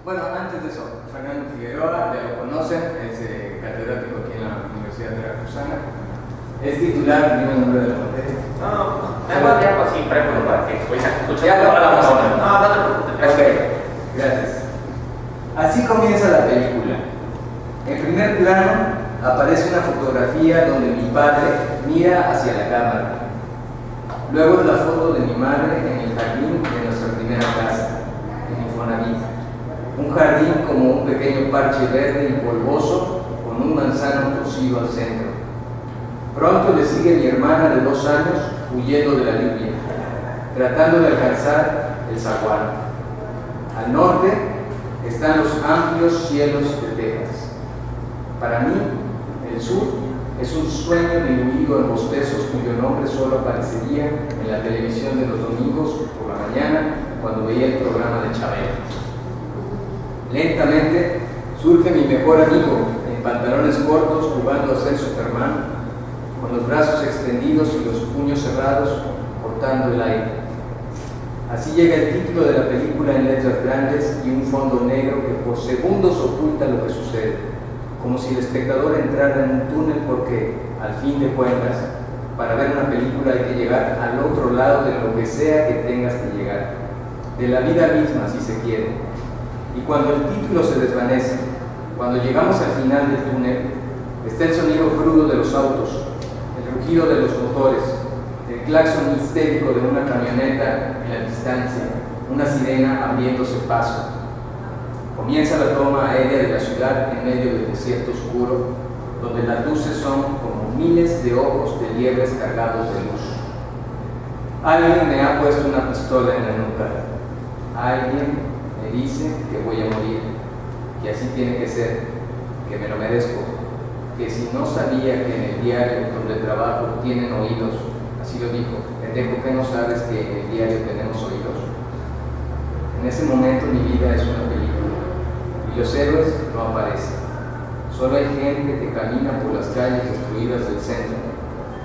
Bueno, antes de eso, Fernando Figueroa, ya lo conocen, es catedrático aquí en la Universidad Veracruzana. Es titular, dime el nombre de la materia. No, tengo tiempo siempre para que escuchen Ya toda la lo persona. conocen. No, no te preocupes. Ok, gracias. Así comienza la película. En primer plano aparece una fotografía donde mi padre mira hacia la cámara. Luego es la foto de mi madre en el jardín de nuestra primera casa, en Infonavit. Un jardín como un pequeño parche verde y polvoso con un manzano torcido al centro. Pronto le sigue mi hermana de 2 años huyendo de la lluvia, tratando de alcanzar el zaguán. Al norte están los amplios cielos de Texas. Para mí, el sur es un sueño diluido en bostezos cuyo nombre solo aparecería en la televisión de los domingos por la mañana cuando veía el programa de Chabelo. Lentamente surge mi mejor amigo en pantalones cortos jugando a ser Superman, con los brazos extendidos y los puños cerrados cortando el aire. Así llega el título de la película en letras grandes y un fondo negro que por segundos oculta lo que sucede, como si el espectador entrara en un túnel porque, al fin de cuentas, para ver una película hay que llegar al otro lado de lo que sea que tengas que llegar, de la vida misma si se quiere. Y cuando el título se desvanece, cuando llegamos al final del túnel, está el sonido crudo de los autos, el rugido de los motores, el claxon histérico de una camioneta en la distancia, una sirena abriéndose paso. Comienza la toma aérea de la ciudad en medio del desierto oscuro, donde las luces son como miles de ojos de liebres cargados de luz. Alguien me ha puesto una pistola en la nuca. Alguien me dice que voy a morir, que así tiene que ser, que me lo merezco, que si no sabía que en el diario donde trabajo tienen oídos, así lo dijo, pendejo, que no sabes que en el diario tenemos oídos. En ese momento mi vida es una película y los héroes no aparecen. Solo hay gente que camina por las calles destruidas del centro,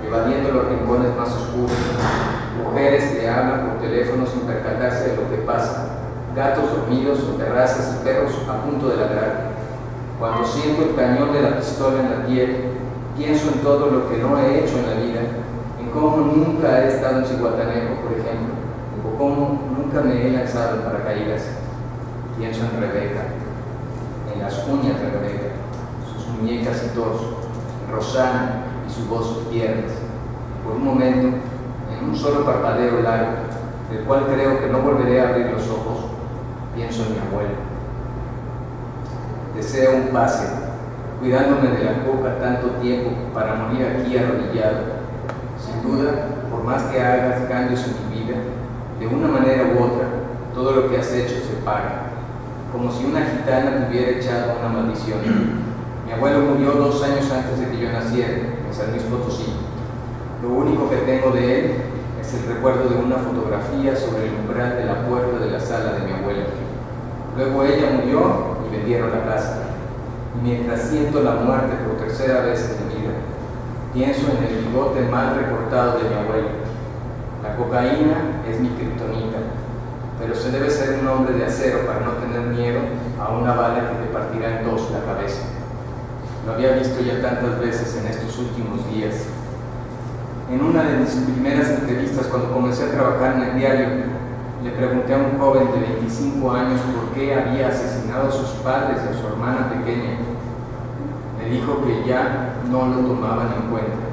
evadiendo los rincones más oscuros, mujeres que hablan por teléfono sin percatarse de lo que pasa, gatos dormidos en terrazas y perros a punto de ladrar. Cuando siento el cañón de la pistola en la piel, pienso en todo lo que no he hecho en la vida, en cómo nunca he estado en Zihuatanejo, por ejemplo, o cómo nunca me he lanzado en paracaídas. Pienso en Rebeca, en las uñas de Rebeca, sus muñecas y torso, en Rosana y su voz y piernas. Por un momento, en un solo parpadeo largo, del cual creo que no volveré a abrir los ojos, pienso en mi abuelo. Deseo un pase, cuidándome de la coca tanto tiempo para morir aquí arrodillado. Sin duda, por más que hagas cambios en tu vida, de una manera u otra, todo lo que has hecho se paga, como si una gitana te hubiera echado una maldición. Mi abuelo murió 2 años antes de que yo naciera, en San Luis Potosí. Lo único que tengo de él es el recuerdo de una fotografía sobre el umbral de la puerta de la sala de mi abuela. Luego ella murió y vendieron la casa. Y mientras siento la muerte por tercera vez en mi vida, pienso en el bigote mal recortado de mi abuelo. La cocaína es mi kriptonita, pero se debe ser un hombre de acero para no tener miedo a una bala que te partirá en 2 la cabeza. Lo había visto ya tantas veces en estos últimos días. En una de mis primeras entrevistas, cuando comencé a trabajar en el diario, le pregunté a un joven de 25 años por qué había asesinado a sus padres y a su hermana pequeña. Me dijo que ya no lo tomaban en cuenta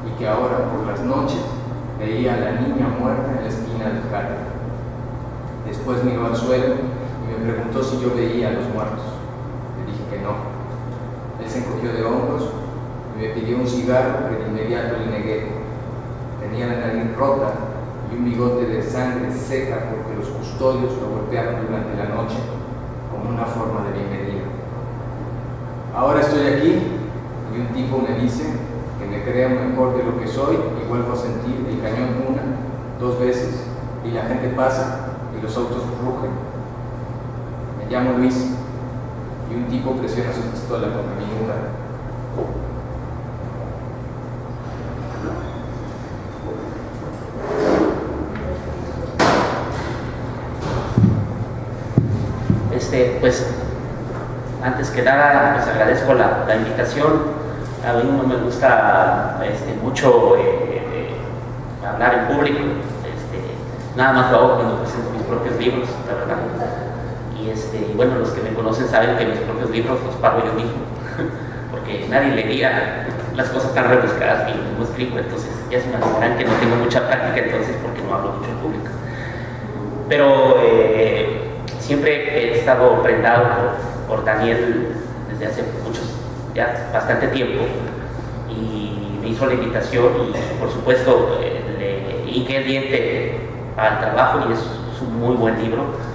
y que ahora por las noches veía a la niña muerta en la esquina del carro. Después miró al suelo y me preguntó si yo veía a los muertos. Le dije que no. Él se encogió de hombros y me pidió un cigarro que de inmediato le negué. Tenía la nariz rota y un bigote de sangre seca porque los custodios lo golpearon durante la noche como una forma de bienvenida. Ahora estoy aquí y un tipo me dice que me crea mejor de lo que soy y vuelvo a sentir el cañón 1, 2 veces y la gente pasa y los autos rugen. Me llamo Luis y un tipo presiona su pistola contra mi nuca. Pues antes que nada, pues agradezco la invitación. A mí no me gusta mucho hablar en público. Nada más lo hago cuando presento mis propios libros, la verdad. Y bueno, los que me conocen saben que mis propios libros los pago yo mismo, porque nadie leería las cosas tan rebuscadas que yo mismo escribo. Entonces ya se me imaginarán que no tengo mucha práctica, entonces porque no hablo mucho en público. Pero siempre he estado prendado por Daniel desde hace ya bastante tiempo, y me hizo la invitación y por supuesto le hinqué el diente al trabajo, y es un muy buen libro.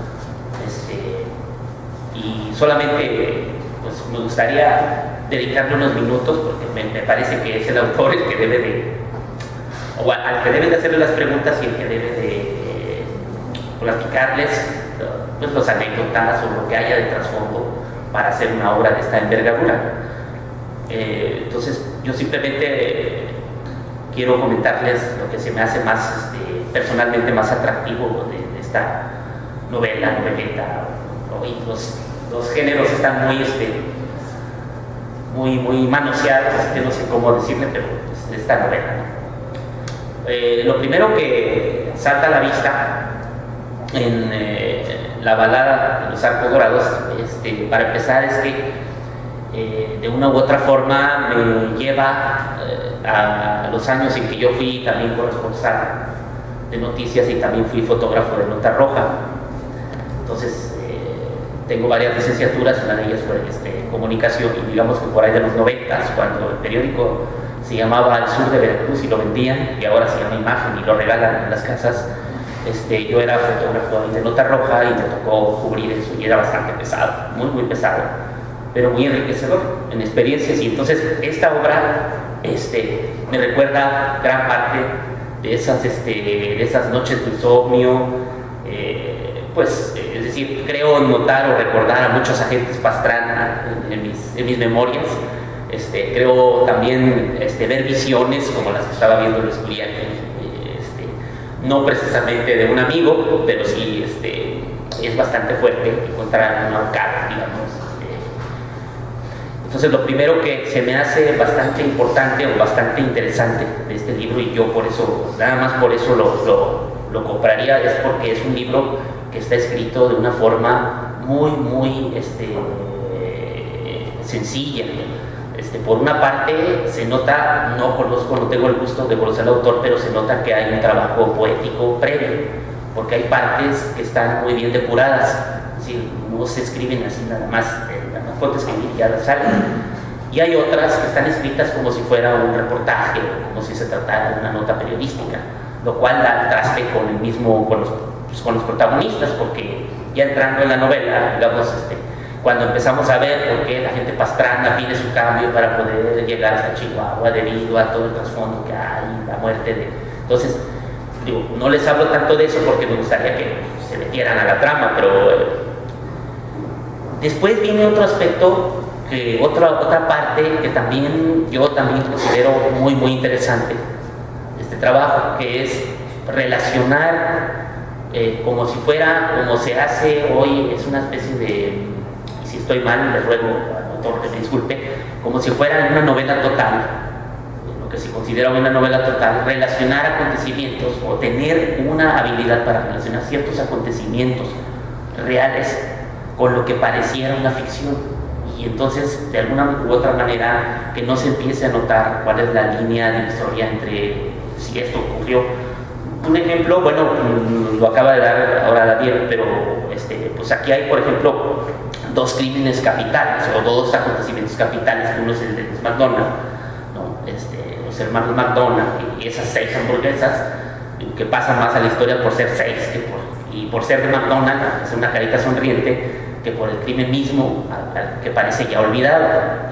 Y solamente pues me gustaría dedicarle unos minutos, porque me parece que es el autor el que debe de, o al que debe de hacerle las preguntas y el que debe de platicarles pues los anécdotas o lo que haya de trasfondo para hacer una obra de esta envergadura. Entonces yo simplemente quiero comentarles lo que se me hace más personalmente más atractivo de esta noveleta. Hoy los géneros están muy manoseados, no sé cómo decirle, pero pues, esta novela, ¿no? Lo primero que salta a la vista en la balada de los Arcos Dorados, para empezar, es que de una u otra forma me lleva a los años en que yo fui también corresponsal de noticias y también fui fotógrafo de Nota Roja. Entonces tengo varias licenciaturas, una de ellas fue comunicación, y digamos que por ahí de los 90, cuando el periódico se llamaba El Sur de Veracruz y lo vendían, y ahora se llama Imagen y lo regalan en las casas, yo era fotógrafo de Nota Roja y me tocó cubrir eso, y era bastante pesado, muy pesado, pero muy enriquecedor en experiencias. Y entonces esta obra me recuerda gran parte de esas noches de insomnio, pues es decir, creo notar o recordar a muchos agentes Pastrana en mis memorias. Creo también ver visiones como las que estaba viendo el estudiante, no precisamente de un amigo, pero sí es bastante fuerte encontrar un ahorcado, digamos. Entonces lo primero que se me hace bastante importante o bastante interesante de este libro, y yo por eso, nada más por eso lo compraría, es porque es un libro que está escrito de una forma muy sencilla. Por una parte se nota, no tengo el gusto de conocer al autor, pero se nota que hay un trabajo poético previo, porque hay partes que están muy bien depuradas, es decir, no se escriben así nada más cuánto escribir y ya las salen. Y hay otras que están escritas como si fuera un reportaje, como si se tratara de una nota periodística, lo cual da traste con los protagonistas, porque ya entrando en la novela, digamos, cuando empezamos a ver por qué la gente Pastrana pide su cambio para poder llegar hasta Chihuahua debido a todo el trasfondo que hay, la muerte de... Entonces, no les hablo tanto de eso porque me gustaría que se metieran a la trama, pero después viene otro aspecto, otra parte que yo también considero muy interesante de este trabajo, que es relacionar como se hace hoy, es una especie de, y si estoy mal, le ruego al autor que me disculpe, como si fuera una novela total, lo que se considera una novela total, relacionar acontecimientos o tener una habilidad para relacionar ciertos acontecimientos reales con lo que pareciera una ficción, y entonces de alguna u otra manera que no se empiece a notar cuál es la línea divisoria entre si esto ocurrió. Un ejemplo, bueno, lo acaba de dar ahora Daniel, pero pues aquí hay, por ejemplo, dos crímenes capitales o dos acontecimientos capitales. Uno es el de los McDonald's, ¿no? Los hermanos McDonald's y esas 6 hamburguesas que pasan más a la historia por ser 6 y por ser de McDonald's, es una carita sonriente, que por el crimen mismo que parece ya olvidado.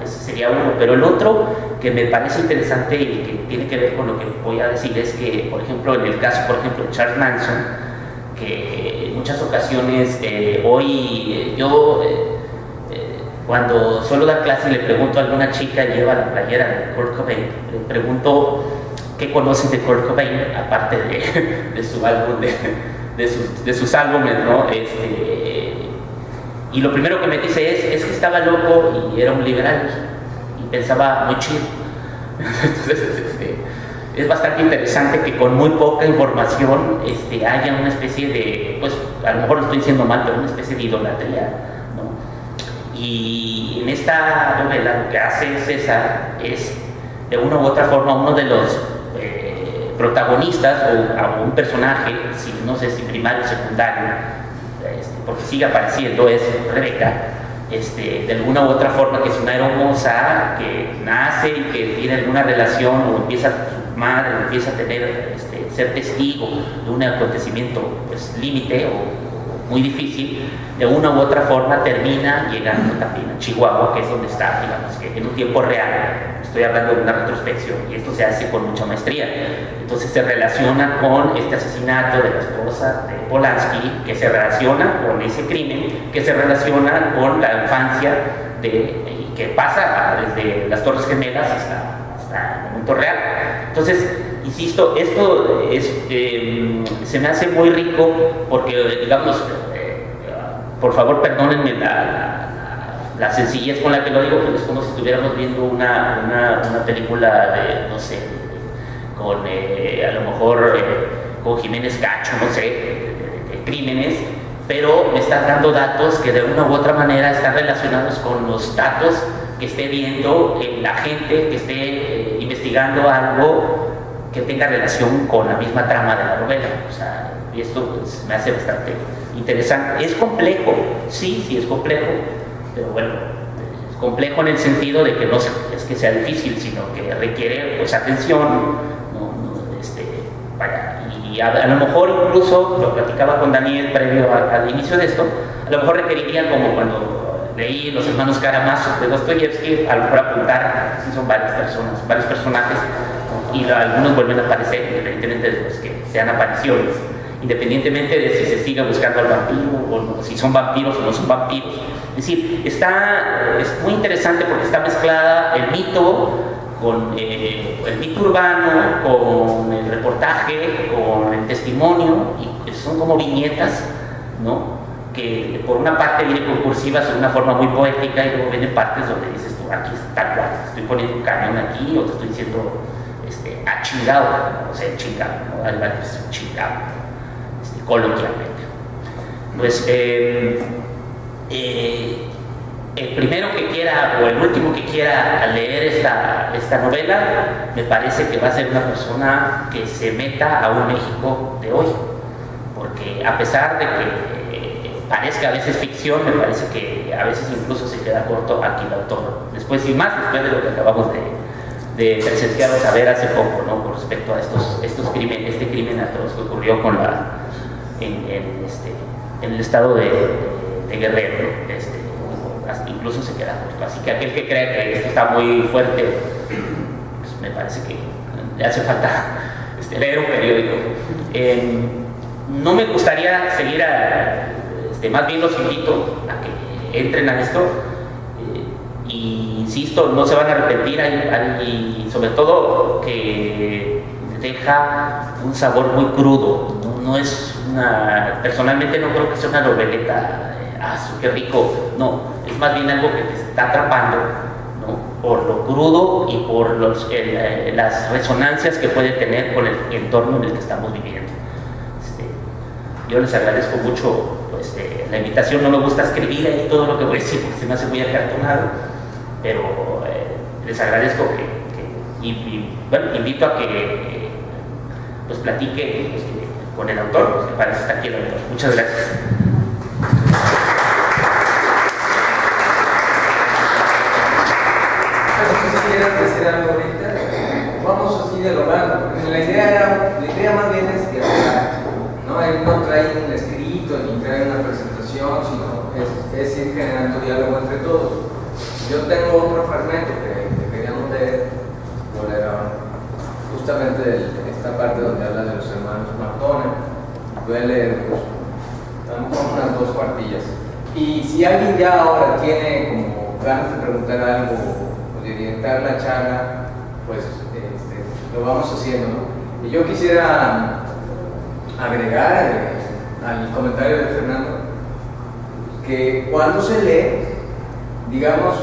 Ese sería uno. Pero el otro que me parece interesante y que tiene que ver con lo que voy a decir es que, por ejemplo, en el caso, por ejemplo, de Charles Manson, que en muchas ocasiones hoy yo cuando suelo dar clase y le pregunto a alguna chica y lleva la playera de Kurt Cobain, le pregunto qué conoce de Kurt Cobain, aparte de su álbum, de sus álbumes, ¿no? Y lo primero que me dice es que estaba loco y era un liberal y pensaba muy chido. Entonces, es bastante interesante que con muy poca información haya una especie de, pues a lo mejor lo estoy diciendo mal, pero una especie de idolatría, ¿no? Y en esta novela lo que hace César es, de una u otra forma, uno de los protagonistas o un personaje, no sé si primario o secundario, porque sigue apareciendo, es Rebeca, de alguna u otra forma, que es una hermosa que nace y que tiene alguna relación o empieza, su madre empieza a tener, ser testigo de un acontecimiento pues límite o muy difícil, de una u otra forma termina llegando también a Chihuahua, que es donde está, digamos, que en un tiempo real. Estoy hablando de una retrospección y esto se hace con mucha maestría. Entonces se relaciona con este asesinato de la esposa de Polanski, que se relaciona con ese crimen, que se relaciona con la infancia y que pasa desde las Torres Gemelas hasta el momento real. Entonces, insisto, esto se me hace muy rico porque, digamos, por favor perdónenme la sencillez con la que lo digo, pero es como si estuviéramos viendo una película de, no sé, con a lo mejor con Jiménez Cacho, no sé, de crímenes, pero me están dando datos que de una u otra manera están relacionados con los datos que esté viendo la gente que esté investigando algo que tenga relación con la misma trama de la novela. O sea, y esto pues, me hace bastante interesante. Es complejo, sí es complejo, pero bueno, es complejo en el sentido de que no es que sea difícil, sino que requiere pues atención, vaya, y a lo mejor incluso, lo platicaba con Daniel previo al inicio de esto, a lo mejor requeriría, como cuando leí Los Hermanos Karamazov de Dostoyevsky, a lo mejor apuntar, si son varias personas, varios personajes, y algunos vuelven a aparecer, independientemente de los que sean apariciones, independientemente de si se sigue buscando al vampiro o no, si son vampiros o no son vampiros. Es decir, es muy interesante porque está mezclada el mito con el mito urbano, con el reportaje, con el testimonio, y son como viñetas, ¿no? Que por una parte vienen concursivas de una forma muy poética y luego vienen partes donde dices tú, aquí está tal cual, estoy poniendo un cañón aquí o te estoy diciendo chingado, o sea, chingado, ¿no? Hay varios chingado, coloquialmente. Pues el primero que quiera o el último que quiera leer esta novela, me parece que va a ser una persona que se meta a un México de hoy, porque a pesar de que parezca a veces ficción, me parece que a veces incluso se queda corto aquí el autor. Después y más, después de lo que acabamos de presenciar o saber hace poco, ¿no? Con respecto a estos crímenes, este crimen atroz que ocurrió en el estado de Guerrero, incluso se queda corto. Así que aquel que crea que esto está muy fuerte, pues me parece que le hace falta leer un periódico. No me gustaría seguir más bien los invito a que entren a esto. Y insisto, no se van a arrepentir, y sobre todo que deja un sabor muy crudo, no es personalmente no creo que sea una noveleta, qué rico, no, es más bien algo que te está atrapando, ¿no? Por lo crudo y por las resonancias que puede tener con el entorno en el que estamos viviendo. Yo les agradezco mucho la invitación. No me gusta escribir ahí todo lo que voy a decir porque se me hace muy acartonado, pero les agradezco bueno, invito a que los platique con el autor, porque para eso está aquí el autor. Muchas gracias. No sé si quieras decir algo ahorita. Vamos así dialogando. La idea más bien es dialogar, ¿no? Él no trae un escrito ni trae una presentación, sino es ir generando diálogo entre todos. Yo tengo otro fragmento que queríamos leer, justamente de esta parte donde habla de los hermanos McDonald. Voy a leer unas 2 cuartillas. Y si alguien ya ahora tiene como ganas de preguntar algo o de orientar la charla, pues lo vamos haciendo, ¿no? Y yo quisiera agregar al comentario de Fernando que cuando se lee, digamos,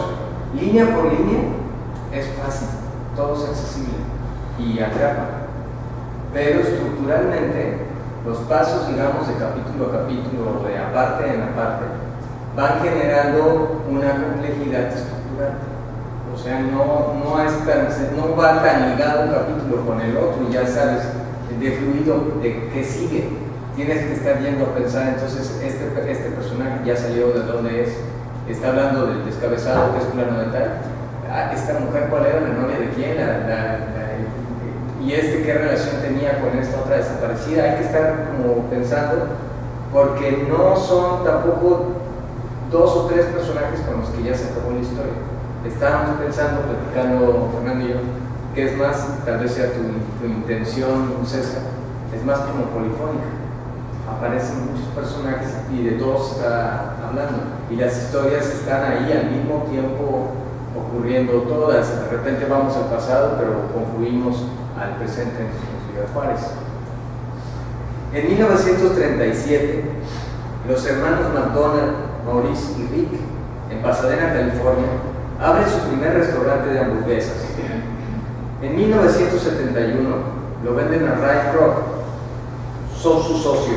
línea por línea, es fácil, todo es accesible y atrapa. Pero estructuralmente, los pasos, digamos, de capítulo a capítulo, de aparte en aparte, van generando una complejidad estructural. O sea, no va tan ligado un capítulo con el otro y ya sabes de fluido de qué sigue. Tienes que estar yendo a pensar, entonces este personaje ya salió de dónde es. Está hablando del descabezado que es fulano de tal. Esta mujer, ¿cuál era? ¿La novia de quién? ¿Y qué relación tenía con esta otra desaparecida? Hay que estar como pensando, porque no son tampoco 2 o 3 personajes con los que ya se acabó la historia. Estábamos pensando, platicando Fernando y yo, que es más, tal vez sea tu intención, César, es más como polifónica. Aparecen muchos personajes y de todos está hablando. Y las historias están ahí al mismo tiempo ocurriendo todas. De repente vamos al pasado, pero confluimos al presente en Ciudad Juárez. En 1937, los hermanos McDonald, Maurice y Rick, en Pasadena, California, abren su primer restaurante de hamburguesas. En 1971 lo venden a Ray Kroc, son su socio.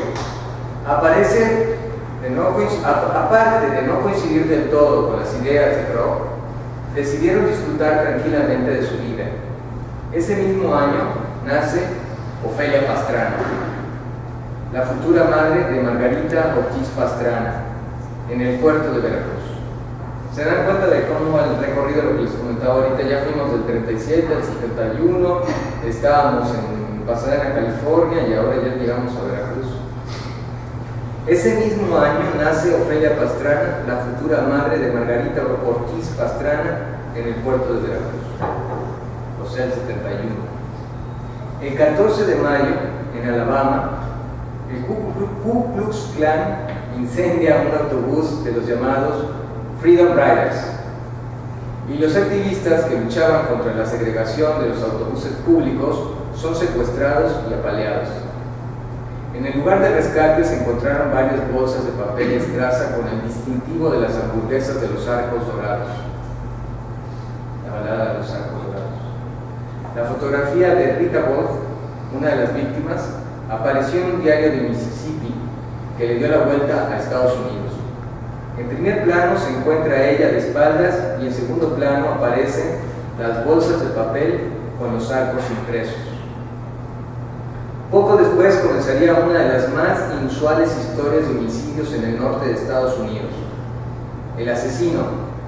Aparece, aparte de no coincidir del todo con las ideas de Kroc, decidieron disfrutar tranquilamente de su vida. Ese mismo año nace Ofelia Pastrana, la futura madre de Margarita Ortiz Pastrana, en el puerto de Veracruz. Se dan cuenta de cómo el recorrido, lo que les comentaba ahorita, ya fuimos del 37 al 71, estábamos en Pasadena, California, y ahora ya llegamos a Veracruz. Ese mismo año nace Ofelia Pastrana, la futura madre de Margarita Ortiz Pastrana, en el puerto de Veracruz, o sea, el 71. El 14 de mayo, en Alabama, el Ku Klux Klan incendia un autobús de los llamados Freedom Riders, y los activistas que luchaban contra la segregación de los autobuses públicos son secuestrados y apaleados. En el lugar de rescate se encontraron varias bolsas de papel estraza con el distintivo de las hamburguesas de los Arcos Dorados. La balada de los Arcos Dorados. La fotografía de Rita Wolf, una de las víctimas, apareció en un diario de Mississippi que le dio la vuelta a Estados Unidos. En primer plano se encuentra a ella de espaldas y en segundo plano aparecen las bolsas de papel con los arcos impresos. Poco después comenzaría una de las más inusuales historias de homicidios en el norte de Estados Unidos. El asesino,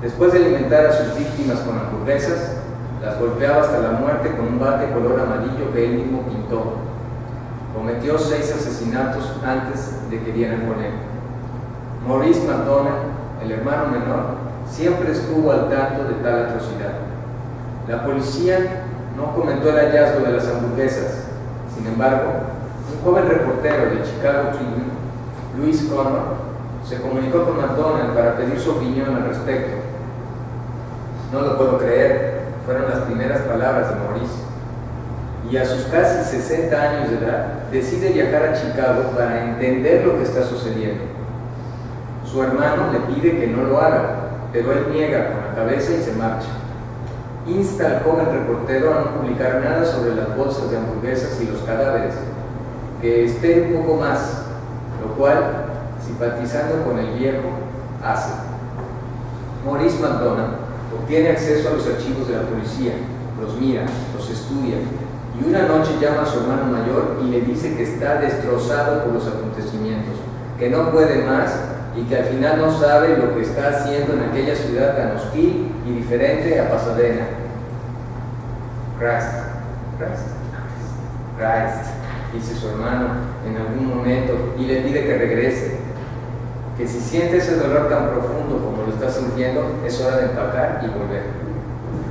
después de alimentar a sus víctimas con hamburguesas, las golpeaba hasta la muerte con un bate color amarillo que él mismo pintó. Cometió 6 asesinatos antes de que dieran con él. Maurice McDonald, el hermano menor, siempre estuvo al tanto de tal atrocidad. La policía no comentó el hallazgo de las hamburguesas. Sin embargo, un joven reportero de Chicago Tribune, Louis Connor, se comunicó con McDonald para pedir su opinión al respecto. No lo puedo creer, fueron las primeras palabras de Maurice. Y a sus casi 60 años de edad, decide viajar a Chicago para entender lo que está sucediendo. Su hermano le pide que no lo haga, pero él niega con la cabeza y se marcha. Insta al joven reportero a no publicar nada sobre las bolsas de hamburguesas y los cadáveres, que espere un poco más, lo cual, simpatizando con el viejo, hace. Maurice McDonald obtiene acceso a los archivos de la policía, los mira, los estudia, y una noche llama a su hermano mayor y le dice que está destrozado por los acontecimientos, que no puede más y que al final no sabe lo que está haciendo en aquella ciudad tan hostil y diferente a Pasadena. Christ, dice su hermano en algún momento y le pide que regrese, que si siente ese dolor tan profundo como lo está sintiendo, es hora de empacar y volver.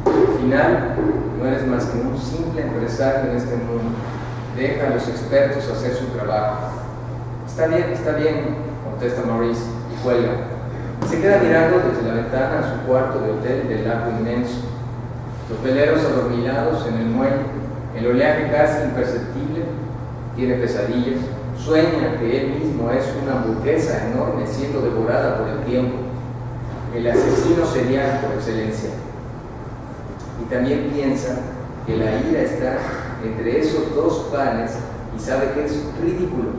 Al final, no eres más que un simple empresario en este mundo. Deja a los expertos hacer su trabajo. Está bien, contesta Maurice y cuelga. Se queda mirando desde la ventana a su cuarto de hotel del lago inmenso. Los veleros adormilados en el muelle, el oleaje casi imperceptible, tiene pesadillas, Sueña que él mismo es una hamburguesa enorme siendo devorada por el tiempo, el asesino serial por excelencia. Y también piensa que la ira está entre esos dos panes y sabe que es ridículo,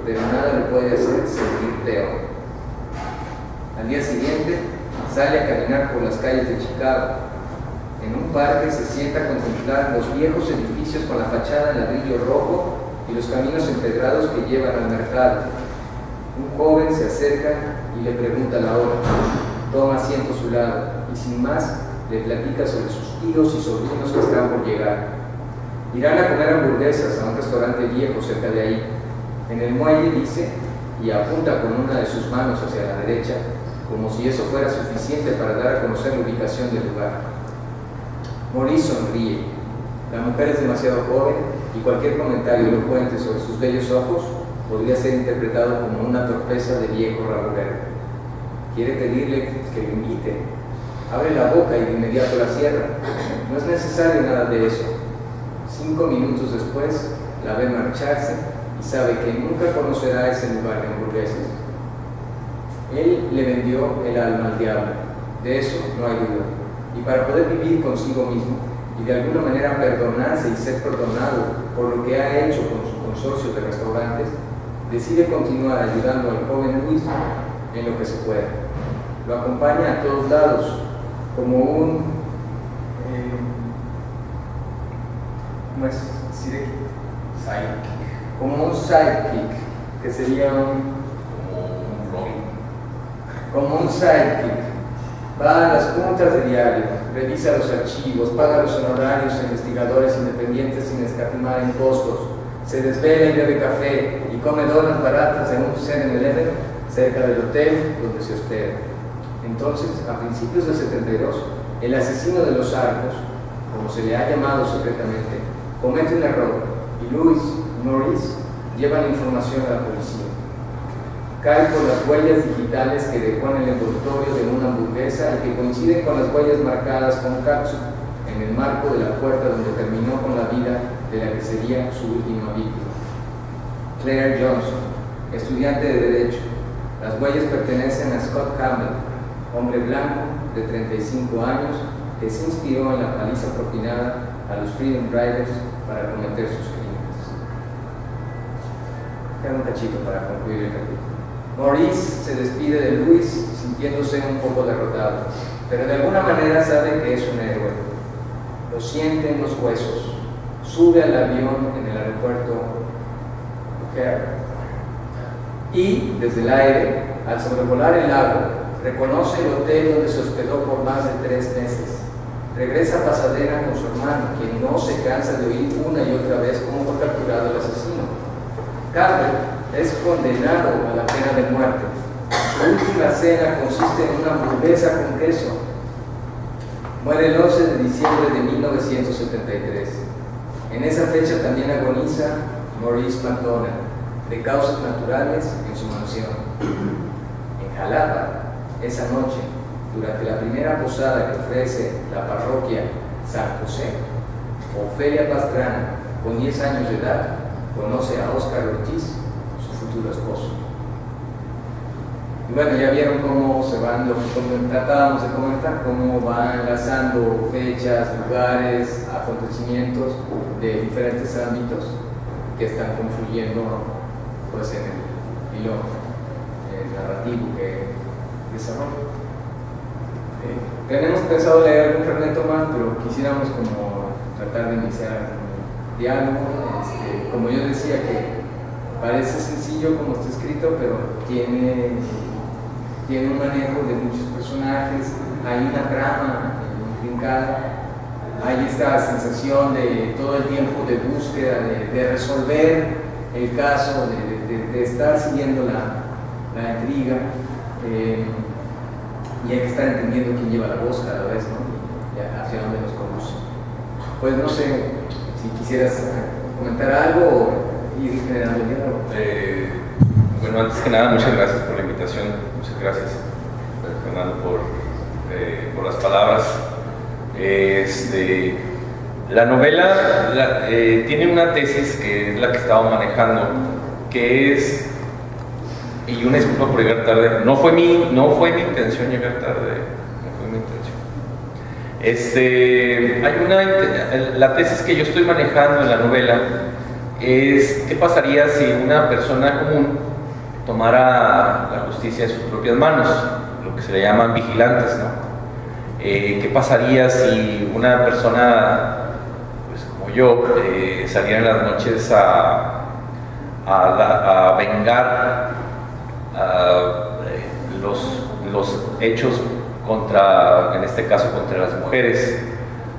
pero nada le puede hacer sentir peor. Al día siguiente sale a caminar por las calles de Chicago. En un parque se sienta a contemplar los viejos edificios con la fachada en ladrillo rojo y los caminos empedrados que llevan al mercado. Un joven se acerca y le pregunta la hora. Toma asiento a su lado y sin más le platica sobre sus tíos y sobrinos que están por llegar. Irán a comer hamburguesas a un restaurante viejo cerca de ahí. En el muelle dice, y apunta con una de sus manos hacia la derecha, como si eso fuera suficiente para dar a conocer la ubicación del lugar. Maurice sonríe. La mujer es demasiado joven y cualquier comentario elocuente sobre sus bellos ojos podría ser interpretado como una torpeza de viejo rabolero. Quiere pedirle que lo invite. Abre la boca y de inmediato la cierra. No es necesario nada de eso. 5 minutos después la ve marcharse y sabe que nunca conocerá ese lugar de hamburguesas. Él le vendió el alma al diablo, de eso no hay duda. Y para poder vivir consigo mismo y de alguna manera perdonarse y ser perdonado por lo que ha hecho con su consorcio de restaurantes, decide continuar ayudando al joven Luis en lo que se pueda. Lo acompaña a todos lados como un ¿cómo es? Sidekick. Como un sidekick, que sería como un sidekick. Va a las juntas de diario, revisa los archivos, paga los honorarios a investigadores independientes sin escatimar en costos, se desvela y bebe café y come donas baratas en un 7-Eleven cerca del hotel donde se hospeda. Entonces, a principios del 72, el asesino de los Arcos, como se le ha llamado secretamente, comete un error y Louis Norris lleva la información a la policía. Cae por las huellas digitales que dejó en el envoltorio de una hamburguesa y que coinciden con las huellas marcadas con catsup en el marco de la puerta donde terminó con la vida de la que sería su última víctima. Claire Johnson, estudiante de Derecho. Las huellas pertenecen a Scott Campbell, hombre blanco de 35 años que se inspiró en la paliza propinada a los Freedom Riders para cometer sus crímenes. Queda un cachito para concluir el capítulo. Maurice se despide de Luis sintiéndose un poco derrotado, pero de alguna manera sabe que es un héroe. Lo siente en los huesos. Sube al avión en el aeropuerto O'Hare y, desde el aire, al sobrevolar el lago, reconoce el hotel donde se hospedó por más de 3 meses. Regresa a Pasadena con su hermano, quien no se cansa de oír una y otra vez cómo fue capturado el asesino. Campbell es condenado a la pena de muerte. Su última cena consiste en una hamburguesa con queso. Muere el 11 de diciembre de 1973. En esa fecha también agoniza Maurice McDonald, de causas naturales en su mansión. En Jalapa, esa noche, durante la primera posada que ofrece la parroquia San José, Ofelia Pastrana, con 10 años de edad, conoce a Óscar Ortiz, su futuro esposo. Y bueno, ya vieron cómo se van, lo que tratábamos de comentar, cómo van enlazando fechas, lugares, acontecimientos de diferentes ámbitos que están confluyendo pues, en el hilo narrativo que desarrolla. Tenemos pensado leer algún fragmento más, pero quisiéramos como tratar de iniciar un diálogo. Como yo decía, que parece sencillo como está escrito, pero tiene un manejo de muchos personajes, hay una trama intrincada, hay esta sensación de todo el tiempo de búsqueda, de resolver el caso, de estar siguiendo la intriga, y hay que estar entendiendo quién lleva la voz cada vez, ¿no? Y hacia dónde nos conduce. Pues no sé si quisieras comentar algo o ir generando el diálogo. Bueno, antes que nada, muchas gracias por la invitación, muchas gracias, Fernando, por las palabras. La novela tiene una tesis que es la que estaba manejando, que es, y una disculpa por llegar tarde, no fue mi intención llegar tarde, no fue mi intención. La tesis que yo estoy manejando en la novela es qué pasaría si una persona común tomara la justicia en sus propias manos, lo que se le llaman vigilantes, ¿no? ¿Qué pasaría si una persona, pues como yo, saliera en las noches a vengar los hechos contra, en este caso, contra las mujeres,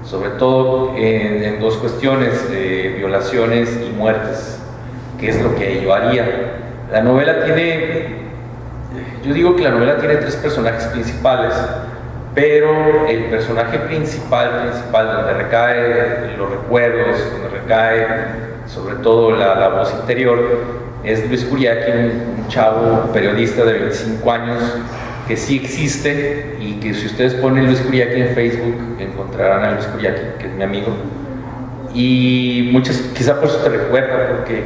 sobre todo en dos cuestiones, violaciones y muertes, que es lo que yo haría? La novela yo digo que la novela tiene tres personajes principales, pero el personaje principal donde recae los recuerdos, donde recae sobre todo la voz interior, es Luis Curiaqui, un chavo periodista de 25 años que sí existe, y que si ustedes ponen Luis Curiaqui en Facebook encontrarán a Luis Curiaqui, que es mi amigo, y quizá por eso te recuerda, porque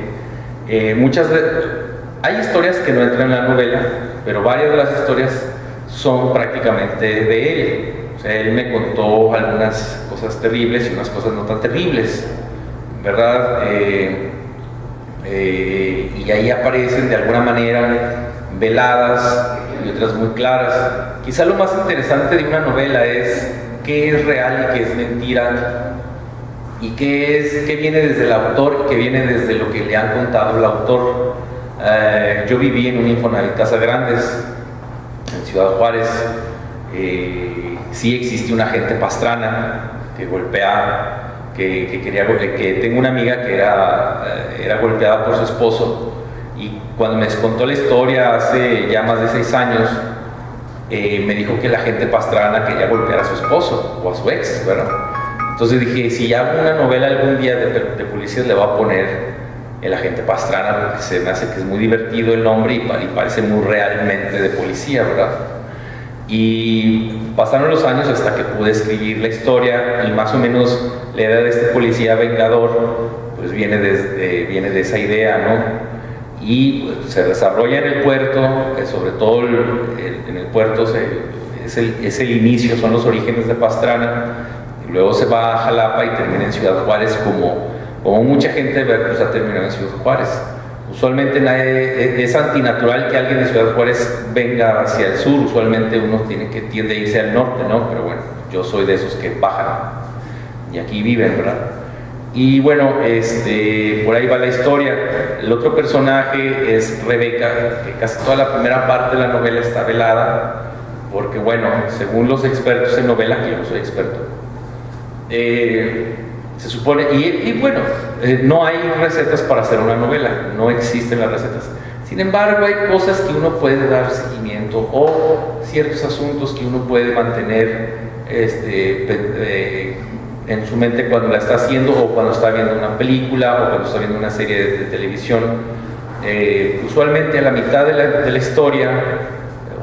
hay historias que no entran en la novela, pero varias de las historias son prácticamente de él. O sea, él me contó algunas cosas terribles y unas cosas no tan terribles, ¿verdad? Y ahí aparecen de alguna manera veladas y otras muy claras. Quizá lo más interesante de una novela es qué es real y qué es mentira, y qué viene desde el autor y qué viene desde lo que le han contado el autor. Yo viví en un Infonavit Casa Grandes en Ciudad Juárez. Sí existe un agente Pastrana que golpea, que tengo una amiga que era golpeada por su esposo, y cuando me contó la historia hace ya más de 6 años, me dijo que el agente Pastrana quería golpear a su esposo o a su ex, ¿verdad? Entonces dije, si hago una novela algún día de policías, le voy a poner el agente Pastrana, porque se me hace que es muy divertido el nombre y parece muy realmente de policía, ¿verdad? Y pasaron los años hasta que pude escribir la historia, y más o menos la idea de este policía vengador pues viene de esa idea, ¿no? Y pues, se desarrolla en el puerto, sobre todo en el puerto es el inicio, son los orígenes de Pastrana, y luego se va a Jalapa y termina en Ciudad Juárez, como mucha gente de Veracruz ha terminado en Ciudad Juárez. Usualmente es antinatural que alguien de Ciudad Juárez venga hacia el sur, usualmente uno tiende a irse al norte, ¿no? Pero bueno, yo soy de esos que bajan y aquí viven, ¿verdad? Y bueno, por ahí va la historia. El otro personaje es Rebeca, que casi toda la primera parte de la novela está velada, porque bueno, según los expertos en novela, que yo no soy experto, se supone, y bueno, no hay recetas para hacer una novela, no existen las recetas. Sin embargo, hay cosas que uno puede dar seguimiento, o ciertos asuntos que uno puede mantener en su mente cuando la está haciendo, o cuando está viendo una película, o cuando está viendo una serie de televisión. Usualmente a la mitad de la historia,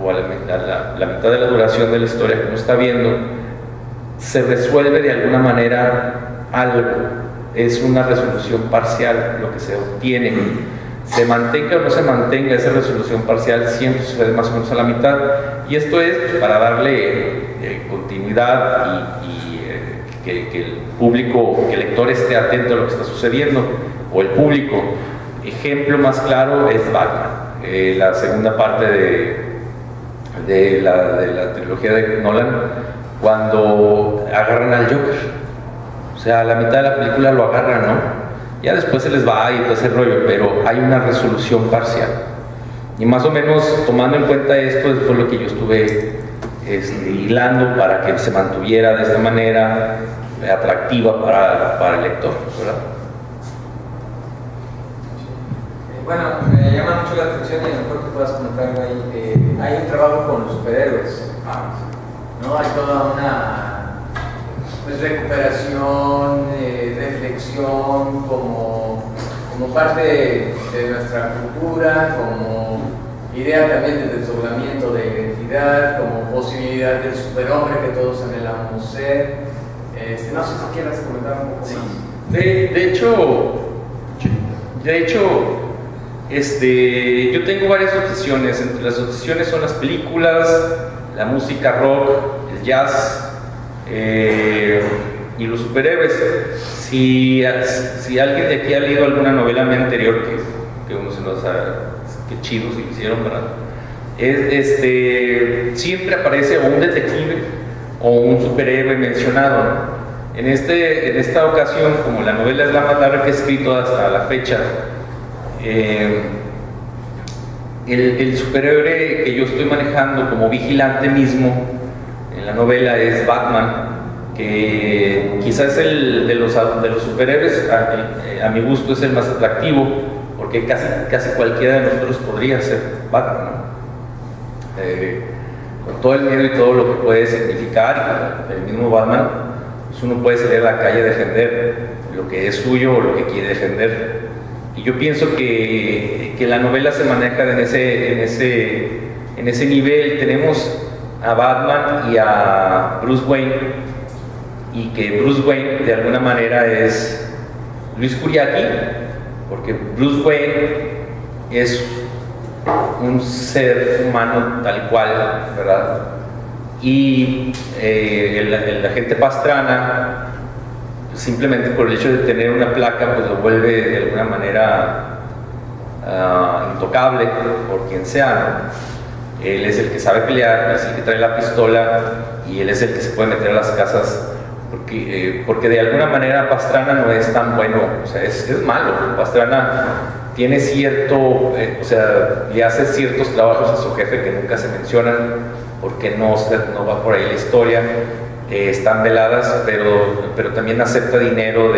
o a la mitad de la duración de la historia que uno está viendo, se resuelve de alguna manera algo. Es una resolución parcial lo que se obtiene. Se mantenga o no se mantenga esa resolución parcial, siempre sucede más o menos a la mitad, y esto es pues, para darle continuidad y que el público, que el lector esté atento a lo que está sucediendo, o el público. Ejemplo más claro es Batman, la segunda parte de la trilogía de Nolan, cuando agarran al Joker. O sea, a la mitad de la película lo agarran, ¿no? Ya después se les va y todo ese rollo, pero hay una resolución parcial. Y más o menos tomando en cuenta esto, fue lo que yo estuve hilando para que se mantuviera de esta manera atractiva para el lector, ¿verdad? Bueno, me llama mucho la atención, y a lo mejor que puedas comentarlo ahí, hay un trabajo con los superhéroes, ¿no? Hay toda una recuperación, reflexión como parte de nuestra cultura, como idea también de desdoblamiento de identidad, como posibilidad del superhombre que todos anhelamos ser. No sé si quieras comentar un poco más. De hecho, Yo tengo varias obsesiones. Entre las obsesiones son las películas, la música rock, el jazz y los superhéroes. Si alguien de aquí ha leído alguna novela mía anterior, que uno se nos qué chido si lo hicieron, ¿verdad? Siempre aparece o un detective o un superhéroe mencionado, ¿no? En esta ocasión, como la novela es la más larga que he escrito hasta la fecha, el superhéroe que yo estoy manejando como vigilante mismo en la novela es Batman, que quizás de los superhéroes a mi gusto es el más atractivo, porque casi cualquiera de nosotros podría ser Batman, ¿no? Con todo el miedo y todo lo que puede significar el mismo Batman, pues uno puede salir a la calle a defender lo que es suyo o lo que quiere defender. Y yo pienso que la novela se maneja en ese nivel. Tenemos a Batman y a Bruce Wayne, y que Bruce Wayne de alguna manera es Luis Kuriaki, porque Bruce Wayne es un ser humano tal cual, ¿verdad? Y el agente Pastrana, simplemente por el hecho de tener una placa, pues lo vuelve de alguna manera intocable por quien sea, ¿no? Él es el que sabe pelear, es el que trae la pistola, y él es el que se puede meter a las casas, porque de alguna manera Pastrana no es tan bueno, o sea, es malo. Pastrana tiene le hace ciertos trabajos a su jefe que nunca se mencionan, porque no va por ahí la historia. Están veladas, pero también acepta dinero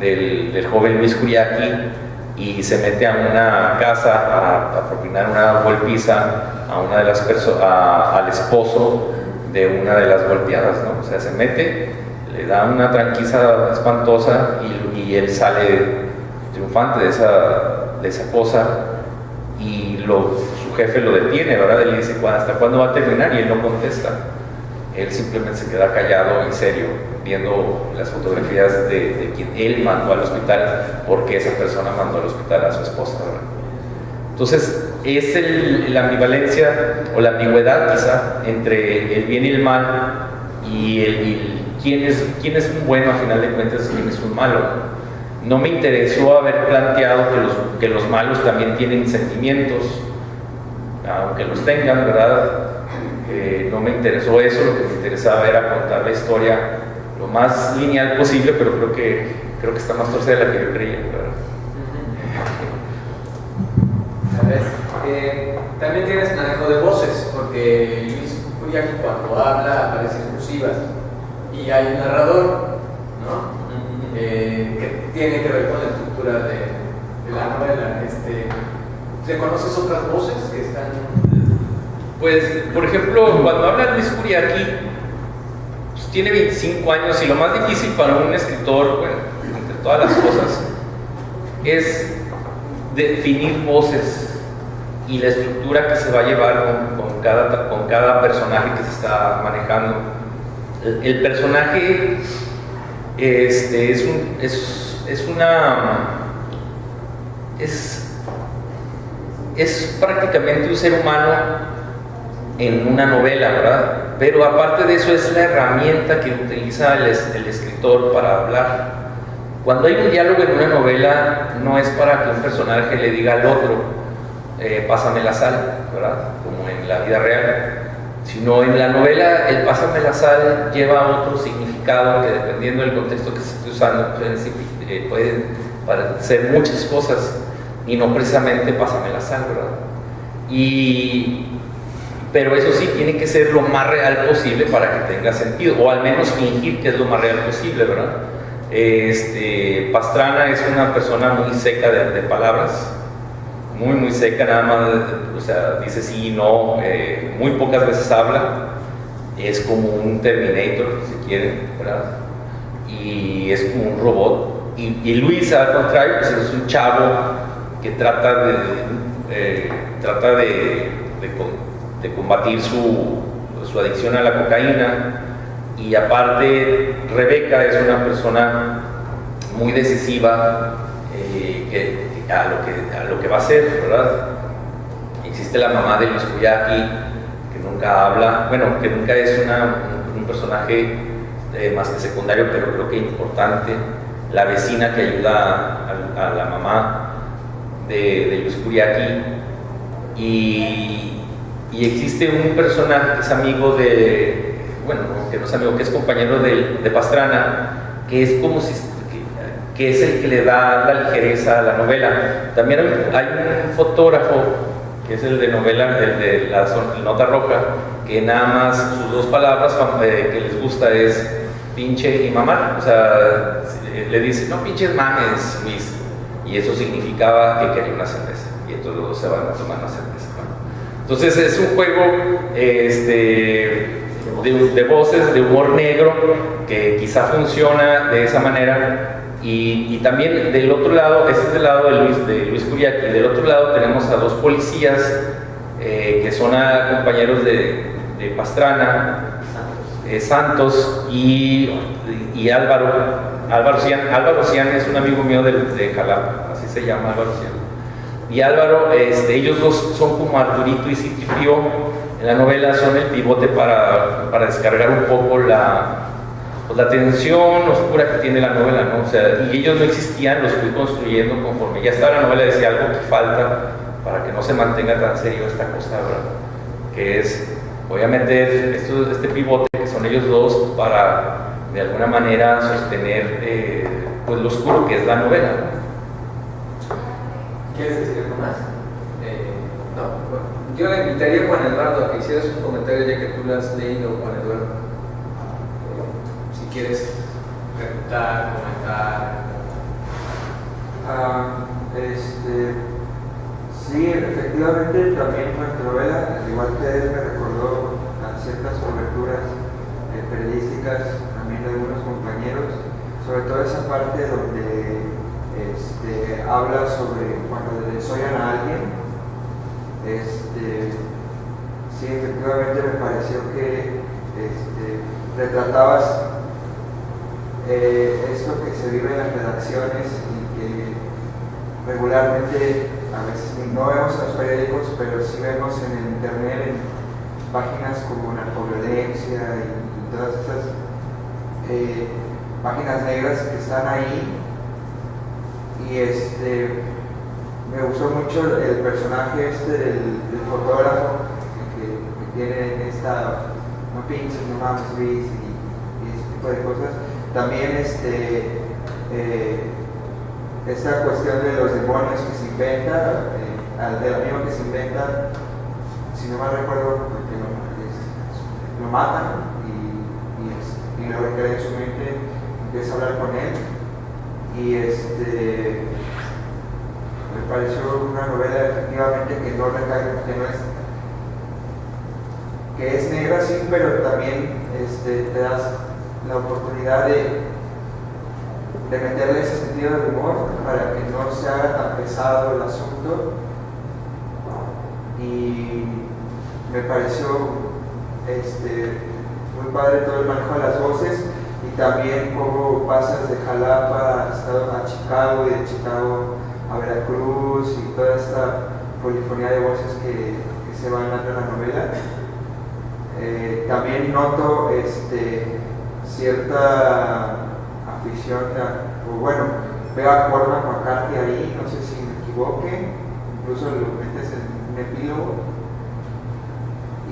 del joven Luis Kuriaki, y se mete a una casa a propinar una golpiza a una de las al esposo de una de las golpeadas, ¿no? O sea, se mete, le da una tranquiza espantosa, y él sale triunfante de esa cosa, y su jefe lo detiene, ¿verdad? Él le dice, ¿hasta cuándo va a terminar? Y él no contesta. Él simplemente se queda callado y serio, viendo las fotografías de quien él mandó al hospital, porque esa persona mandó al hospital a su esposa, ¿verdad? Entonces, es la ambivalencia o la ambigüedad quizá entre el bien y el mal, y quién es un bueno a final de cuentas, quién es un malo. No me interesó haber planteado que los malos también tienen sentimientos, aunque los tengan, ¿verdad? No me interesó eso. Lo que me interesaba era contar la historia lo más lineal posible, pero creo que está más torcida de la que yo creía, ¿verdad? ¿Sabes? También tienes manejo de voces, porque Luis Kuriaki cuando habla aparecen cursivas y hay un narrador, ¿no? Que tiene que ver con la estructura de la novela. ¿Reconoces otras voces que están? Pues, por ejemplo, cuando habla Luis Kuriaki, pues, tiene 25 años, y lo más difícil para un escritor, bueno, entre todas las cosas, es definir voces y la estructura que se va a llevar con cada personaje que se está manejando. El personaje es prácticamente un ser humano en una novela, ¿verdad? Pero aparte de eso, es la herramienta que utiliza el escritor para hablar. Cuando hay un diálogo en una novela, no es para que un personaje le diga al otro, pásame la sal, ¿verdad? Como en la vida real, sino en la novela el pásame la sal lleva otro significado que, dependiendo del contexto que se esté usando, puede ser muchas cosas, y no precisamente pásame la sal, ¿verdad? Pero eso sí, tiene que ser lo más real posible para que tenga sentido, o al menos fingir que es lo más real posible, ¿verdad? Pastrana es una persona muy seca de palabras, muy seca, nada más, o sea, dice sí y no, muy pocas veces habla, es como un Terminator, si quieren, ¿verdad? Y es como un robot. Y Luis, al contrario, pues es un chavo que trata de combatir su adicción a la cocaína, y aparte Rebeca es una persona muy decisiva, que a lo que va a ser, ¿verdad? Existe la mamá de Luis Curiaqui, que nunca habla, bueno, que nunca es un personaje más que secundario, pero creo que importante. La vecina que ayuda a la mamá de Luis Curiaqui, y existe un personaje que es amigo de, bueno, que no es amigo, que es compañero de Pastrana, que es como si, que es el que le da la ligereza a la novela. También hay un fotógrafo, que es el de novela, el de la nota roja, que nada más sus dos palabras que les gusta es pinche y mamar. O sea, le dice, no pinches mames, Luis, y eso significaba que quería una cerveza, y entonces los dos se van a tomar una cerveza, ¿no? Entonces es un juego de voces, de humor negro, que quizá funciona de esa manera. Y también del otro lado, este es del lado de Luis Curiaqui, del otro lado tenemos a dos policías que son compañeros de Pastrana, Santos y Álvaro Cian es un amigo mío de Jalapa, así se llama Álvaro Cian. Y Álvaro, ellos dos son como Arturito y Citripio en la novela, son el pivote para descargar un poco la tensión oscura que tiene la novela, ¿no? O sea, y ellos no existían, los fui construyendo conforme ya estaba la novela. Decía algo que falta para que no se mantenga tan serio esta cosa, ¿verdad? Que es, voy a meter este pivote que son ellos dos para de alguna manera sostener pues lo oscuro que es la novela, ¿no? ¿Quieres decir algo más? No, bueno, yo le invitaría a Juan Eduardo a que hicieras un comentario ya que tú lo has leído, Juan Eduardo. Si quieres preguntar, comentar. Sí, efectivamente también nuestra novela, al igual que él, me recordó a ciertas coberturas periodísticas también de algunos compañeros, sobre todo esa parte donde habla sobre cuando le desollan a alguien. Sí, efectivamente me pareció que retratabas esto que se vive en las redacciones y que regularmente a veces no vemos en los periódicos, pero sí vemos en el internet, en páginas como Narcoviolencia y todas esas páginas negras que están ahí. Y me gustó mucho el personaje del fotógrafo que tiene esta no pinches, no mames, Luis, y ese tipo de cosas. También esta cuestión de los demonios que se inventa, del amigo que se inventa, si no mal recuerdo, porque lo matan y lo recrea en su mente, empieza a hablar con él. Y me pareció una novela efectivamente que no recae, que es negra, sí, pero también te das la oportunidad de meterle ese sentido de humor para que no se haga tan pesado el asunto. Y me pareció muy padre todo el manejo de las voces, y también cómo pasas de Jalapa a Chicago, y de Chicago a Veracruz, y toda esta polifonía de voces que se van dando en la novela. También noto cierta afición, o bueno, veo a Cormac McCarthy ahí, no sé si me equivoque, incluso lo metes en un epílogo.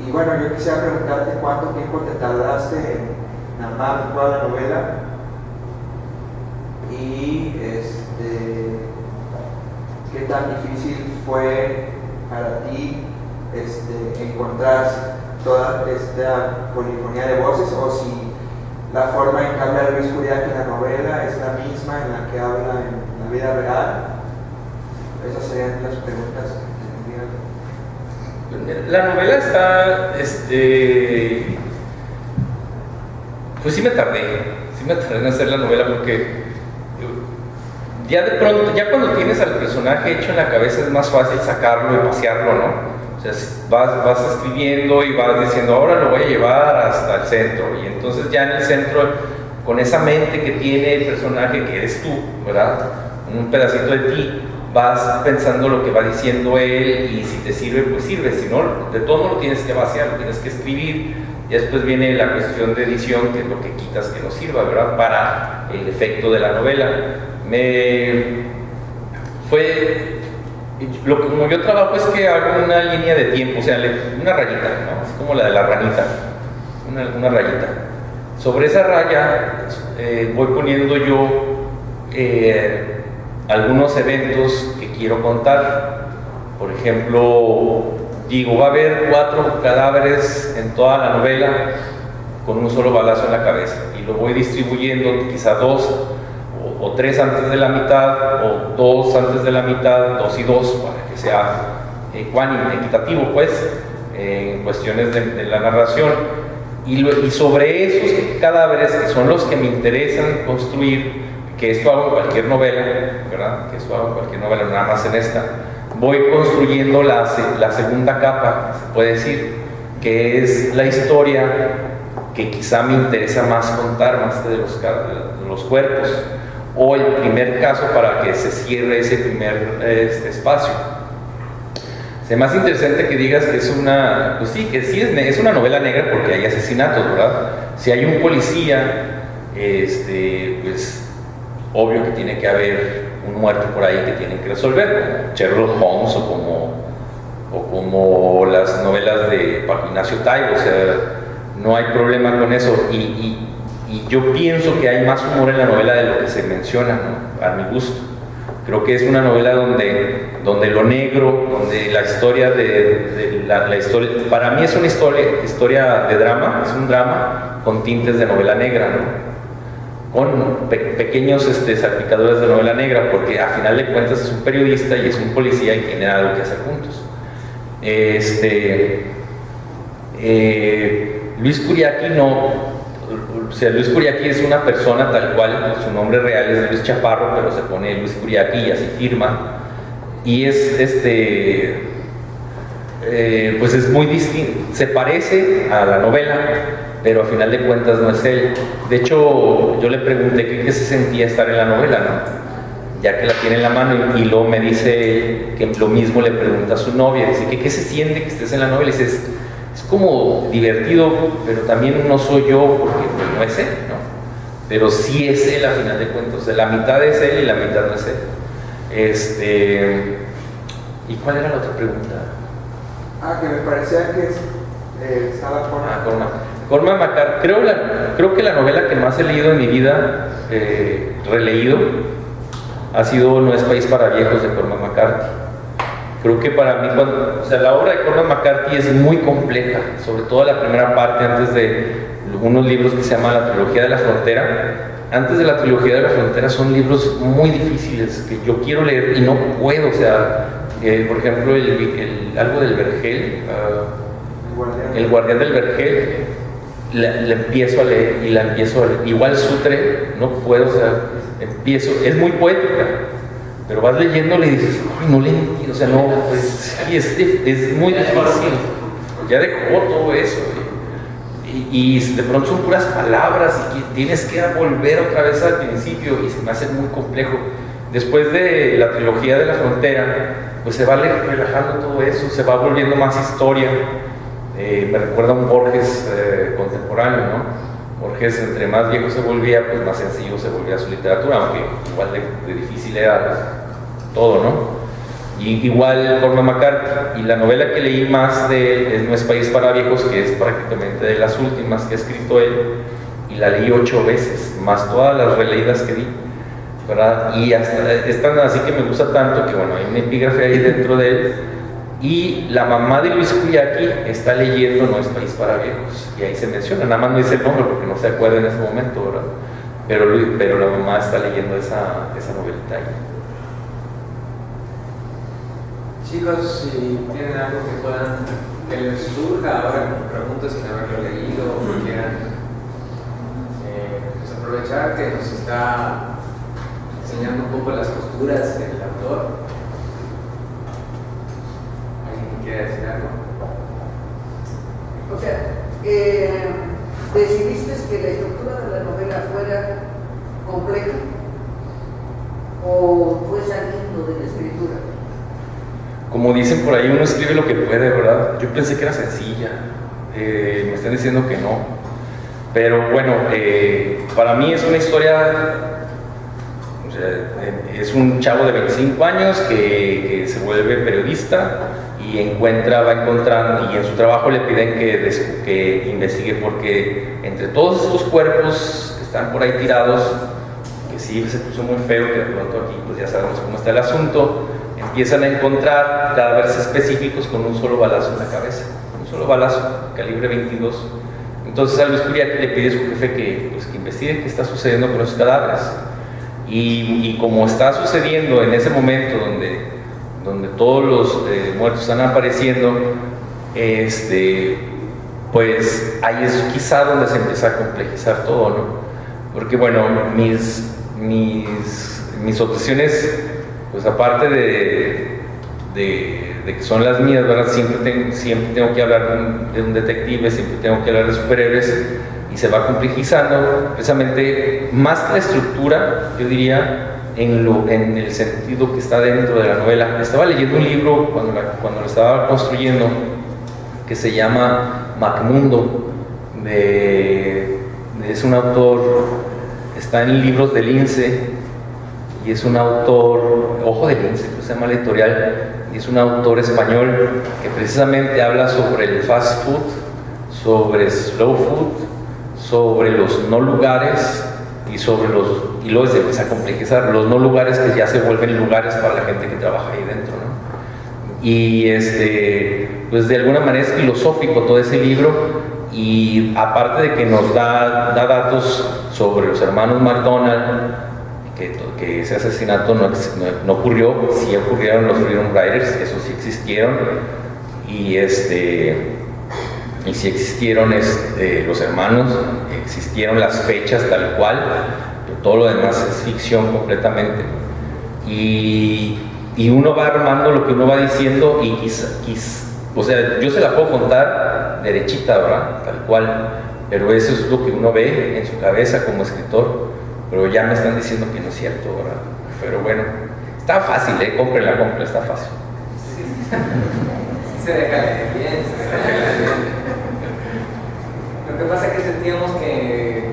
Y bueno, yo quisiera preguntarte cuánto tiempo te tardaste en armar toda la novela, y qué tan difícil fue para ti encontrar toda esta polifonía de voces, o si la forma en que habla Luis Curiaqui en la novela es la misma en la que habla en la vida real. Esas serían las preguntas que tendría. La novela está, pues sí me tardé en hacer la novela, porque ya de pronto, ya cuando tienes al personaje hecho en la cabeza es más fácil sacarlo y pasearlo, ¿no? O sea, vas escribiendo y vas diciendo, ahora lo voy a llevar hasta el centro, y entonces ya en el centro, con esa mente que tiene el personaje, que eres tú, ¿verdad? Un pedacito de ti, vas pensando lo que va diciendo él y si te sirve, pues sirve, si no, de todo modo lo tienes que vaciar, lo tienes que escribir, y después viene la cuestión de edición, que es lo que quitas que no sirva, ¿verdad? Para el efecto de la novela. Como yo trabajo es que hago una línea de tiempo, o sea, una rayita, ¿no? Así como la de la ranita, una rayita. Sobre esa raya voy poniendo yo algunos eventos que quiero contar. Por ejemplo, digo, va a haber 4 cadáveres en toda la novela con un solo balazo en la cabeza, y lo voy distribuyendo, quizá 2 o 3 antes de la mitad, o 2 antes de la mitad, 2 y 2, para que sea equitativo, pues, en cuestiones de la narración. Y sobre esos cadáveres, que son los que me interesan construir, que esto hago en cualquier novela, ¿verdad? Que esto hago en cualquier novela, nada más en esta, voy construyendo la segunda capa, se puede decir, que es la historia que quizá me interesa más contar, más de los cuerpos, o el primer caso para que se cierre ese primer espacio. Es más interesante que digas que es una, pues sí, que sí es una novela negra porque hay asesinatos, ¿verdad? Si hay un policía, pues obvio que tiene que haber un muerto por ahí que tienen que resolver, como Sherlock Holmes o como las novelas de Paco Ignacio Taibo, o sea, no hay problema con eso. Y yo pienso que hay más humor en la novela de lo que se menciona, ¿no? A mi gusto. Creo que es una novela donde lo negro, donde la historia la historia, para mí es una historia de drama, es un drama con tintes de novela negra, ¿no? Con pequeños salpicadores de novela negra, porque a final de cuentas es un periodista y es un policía y tienen algo que hacer juntos. Luis Curiaqui o sea, Luis Curiaqui es una persona tal cual, su nombre real es Luis Chaparro, pero se pone Luis Curiaqui y así firma, y es pues es muy distinto, se parece a la novela, pero a final de cuentas no es él. De hecho, yo le pregunté qué se sentía estar en la novela, ¿no? Ya que la tiene en la mano, y luego me dice que lo mismo le pregunta a su novia, dice qué se siente que estés en la novela, y dice, es como divertido, pero también no soy yo, porque pues, no es él, ¿no? Pero sí es él a final de cuentas, o sea, la mitad es él y la mitad no es él. ¿Y cuál era la otra pregunta? Que me parecía que estaba Cormac McCarthy. Creo que la novela que más he leído en mi vida, releído, ha sido No es país para viejos, de Cormac McCarthy. Creo que para mí, la obra de Cormac McCarthy es muy compleja, sobre todo la primera parte, antes de unos libros que se llaman La Trilogía de la Frontera. Antes de La Trilogía de la Frontera son libros muy difíciles que yo quiero leer y no puedo, o sea, por ejemplo, algo del Vergel, El Guardián del Vergel, la empiezo a leer y la empiezo a leer. Igual Sutre, no puedo, o sea, es muy poética, pero vas leyéndole y dices, ay, no le entiendo, o sea, no, pues, sí, es muy difícil, ya dejó todo eso, y de pronto son puras palabras y tienes que volver otra vez al principio y se me hace muy complejo. Después de La Trilogía de la Frontera, pues se va relajando todo eso, se va volviendo más historia. Me recuerda a un Borges contemporáneo, ¿no? Borges, entre más viejo se volvía, pues más sencillo se volvía su literatura, aunque igual de difícil era todo, ¿no? Y igual Cormac McCarthy, y la novela que leí más de él No es país para viejos, que es prácticamente de las últimas que ha escrito él, y la leí 8 veces, más todas las releídas que di, ¿verdad? Y hasta es tan así que me gusta tanto que, bueno, hay un epígrafe ahí dentro de él. Y la mamá de Luis Curiaqui está leyendo No es país para viejos, y ahí se menciona, nada más no dice el nombre porque no se acuerda en ese momento, ¿verdad? Pero la mamá está leyendo esa novelita ahí. Chicos, si tienen algo que les surja ahora con preguntas sin haberlo leído, o que quieran pues aprovechar que nos está enseñando un poco las costuras del autor. ¿Quiere decir algo? O sea, ¿decidiste que la estructura de la novela fuera compleja? ¿O fue saliendo mundo de la escritura? Como dicen por ahí, uno escribe lo que puede, ¿verdad? Yo pensé que era sencilla, me están diciendo que no. Pero bueno, para mí es una historia, o sea, es un chavo de 25 años que se vuelve periodista y va encontrando, y en su trabajo le piden que investigue, porque entre todos estos cuerpos que están por ahí tirados, que sí se puso muy feo, que de pronto aquí pues ya sabemos cómo está el asunto, empiezan a encontrar cadáveres específicos con un solo balazo en la cabeza, un solo balazo, calibre 22. Entonces a Luis Curiaki le pide a su jefe que investigue qué está sucediendo con esos cadáveres. Y como está sucediendo en ese momento donde todos los muertos están apareciendo, pues ahí es quizá donde se empieza a complejizar todo, ¿no? Porque bueno, mis obsesiones, pues aparte de que son las mías, ¿verdad? Siempre tengo que hablar de un detective, siempre tengo que hablar de superhéroes, y se va complejizando precisamente más que la estructura, yo diría, en el sentido que está dentro de la novela. Estaba leyendo un libro cuando lo estaba construyendo, que se llama Macmundo, es un autor, está en libros de Lince, y es un autor, Ojo de Lince, que se llama la editorial, y es un autor español que precisamente habla sobre el fast food, sobre slow food, sobre los no lugares, y luego se empieza a complejizar los no lugares que ya se vuelven lugares para la gente que trabaja ahí dentro, ¿no? Y pues de alguna manera es filosófico todo ese libro, y aparte de que nos da datos sobre los hermanos McDonald, que ese asesinato no ocurrió, sí ocurrieron los Freedom Riders, esos sí existieron, y sí existieron los hermanos, existieron las fechas tal cual, pero todo lo demás es ficción completamente. Y uno va armando lo que uno va diciendo, o sea, yo se la puedo contar derechita, ¿verdad? Tal cual, pero eso es lo que uno ve en su cabeza como escritor, pero ya me están diciendo que no es cierto, ¿verdad? Pero bueno, está fácil, cómprenla, está fácil. Se deja leer bien, se deja leer bien. Lo que pasa es que sentíamos que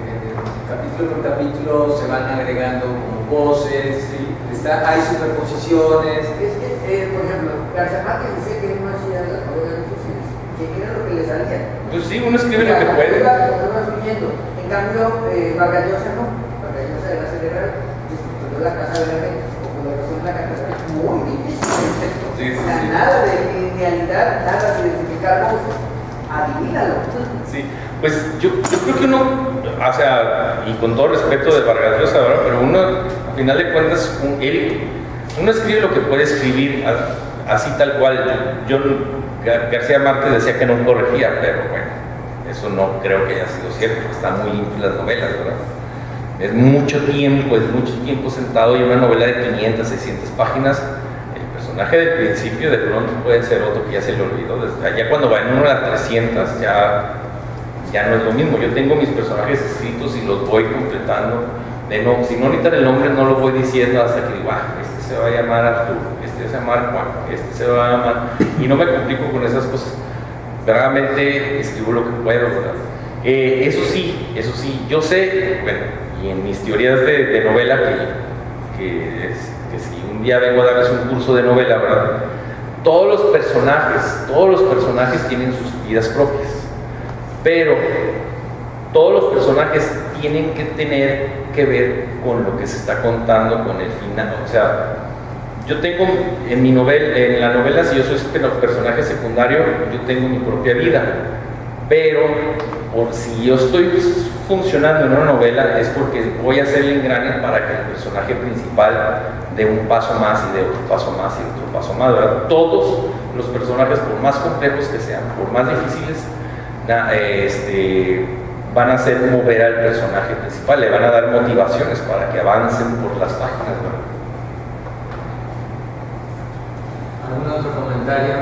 capítulo por capítulo se van agregando como voces, ¿sí? Hay superposiciones. Es que, por ejemplo, García Márquez decía que no hacía las novelas difíciles, que era lo que le salía. Pues sí, uno escribe lo que puede. Iba fluyendo. En cambio, Vargas Llosa no. Vargas Llosa era acelerar, discutió la casa de la gente, o como lo en la casa, muy difícil el texto. Sí, o sea, nada de linealidad, nada de identificar voces. Adivínalo. Sí, pues yo creo que uno, o sea, y con todo respeto de Vargas Llosa, ¿verdad? Pero uno, al final de cuentas, uno escribe lo que puede escribir así tal cual. García Márquez decía que no corregía, pero bueno, eso no creo que haya sido cierto, están muy limpias las novelas, ¿verdad? Es mucho tiempo sentado, y una novela de 500, 600 páginas, el personaje del principio de pronto puede ser otro que ya se le olvidó, ya cuando va en uno a las 300 ya no es lo mismo. Yo tengo mis personajes escritos y los voy completando, si no necesitan el nombre no lo voy diciendo hasta que digo, este se va a llamar Arturo, este se va a llamar Juan, este se va a llamar, y no me complico con esas cosas, verdaderamente escribo lo que puedo, ¿verdad? Eso sí, yo sé, bueno, y en mis teorías de novela, que si un día vengo a darles un curso de novela, ¿verdad? Todos los personajes tienen sus vidas propias, pero todos los personajes tienen que tener que ver con lo que se está contando, con el final. O sea, yo tengo en la novela, si yo soy personaje secundario, yo tengo mi propia vida, pero si yo estoy funcionando en una novela es porque voy a hacer el engrane para que el personaje principal dé un paso más y dé otro paso más y otro paso más, ¿verdad? Todos los personajes, por más complejos que sean, por más difíciles, van a hacer mover al personaje principal, le van a dar motivaciones para que avancen por las páginas, ¿verdad? ¿Algún otro comentario?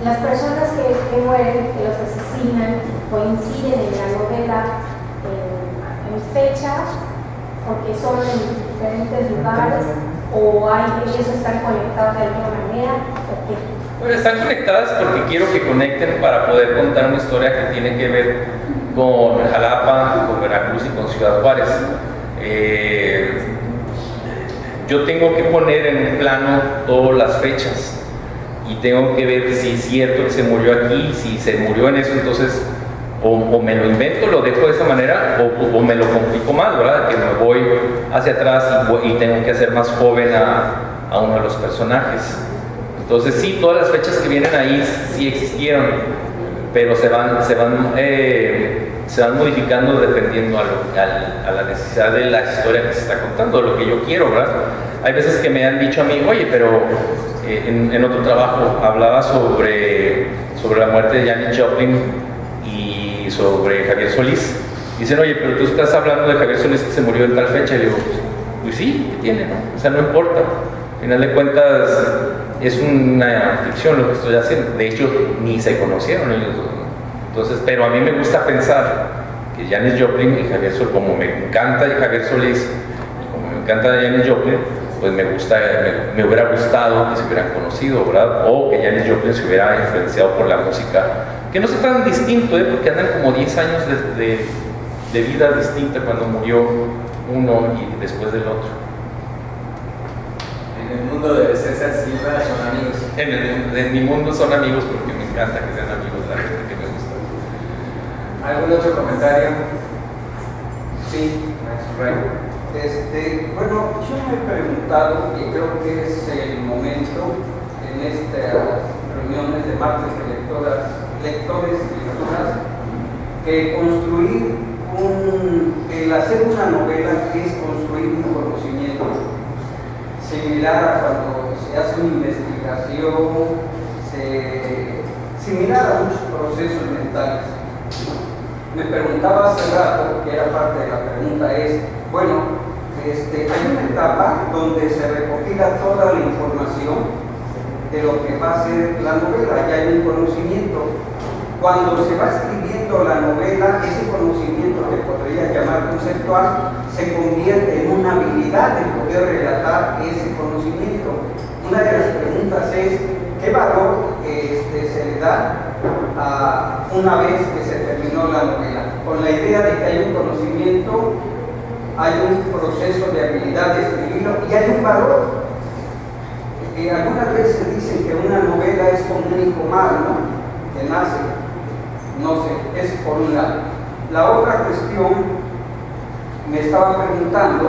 Las personas que mueren, que los asesinan, coinciden en la novela en fechas, porque son diferentes lugares o ellos están conectados de alguna manera? ¿O qué? Bueno, están conectadas porque quiero que conecten para poder contar una historia que tiene que ver con Jalapa, con Veracruz y con Ciudad Juárez. Yo tengo que poner en un plano todas las fechas y tengo que ver si es cierto que se murió aquí, si se murió en eso, entonces o me lo invento, lo dejo de esa manera, o me lo complico más, ¿verdad? Que me voy hacia atrás y tengo que hacer más joven a uno de los personajes. Entonces sí, todas las fechas que vienen ahí sí existieron, pero se van modificando dependiendo a la necesidad de la historia que se está contando, lo que yo quiero, ¿verdad? Hay veces que me han dicho a mí, oye, pero en otro trabajo hablaba sobre la muerte de Janis Joplin y sobre Javier Solís. Dicen, oye, pero tú estás hablando de Javier Solís que se murió en tal fecha. Y digo, pues sí, ¿qué tiene? ¿No? O sea, no importa. Al final de cuentas, es una ficción lo que estoy haciendo. De hecho, ni se conocieron ellos dos. Entonces, pero a mí me gusta pensar que Janis Joplin y Javier Solís, como me encanta Javier Solís, y como me encanta Janis Joplin, pues me hubiera gustado que se hubieran conocido, ¿verdad? O que Janis Joplin se hubiera influenciado por la música, que no sea tan distinto, porque andan como 10 años de vida distinta cuando murió uno y después del otro. En el mundo de César Silva son amigos. En mi mundo son amigos porque me encanta que sean amigos de la gente que me gusta. ¿Algún otro comentario? Sí, maestro Rey. Bueno, yo me he preguntado, y creo que es el momento en estas reuniones de martes de lectores y lectoras, que el hacer una novela es construir un conocimiento similar a cuando se hace una investigación, similar a muchos procesos mentales. Me preguntaba hace rato, que era parte de la pregunta, bueno, hay una etapa donde se recopila toda la información de lo que va a ser la novela, ya hay un conocimiento. Cuando se va escribiendo la novela, ese conocimiento que podría llamar conceptual se convierte en una habilidad de poder relatar ese conocimiento. Una de las preguntas es, ¿qué valor se le da una vez que se terminó la novela? Con la idea de que hay un conocimiento, hay un proceso de habilidad de escribirlo y hay un valor. Algunas veces dicen que una novela es como un hijo mal, ¿no? Que nace, no sé, es por un lado. La otra cuestión, me estaba preguntando,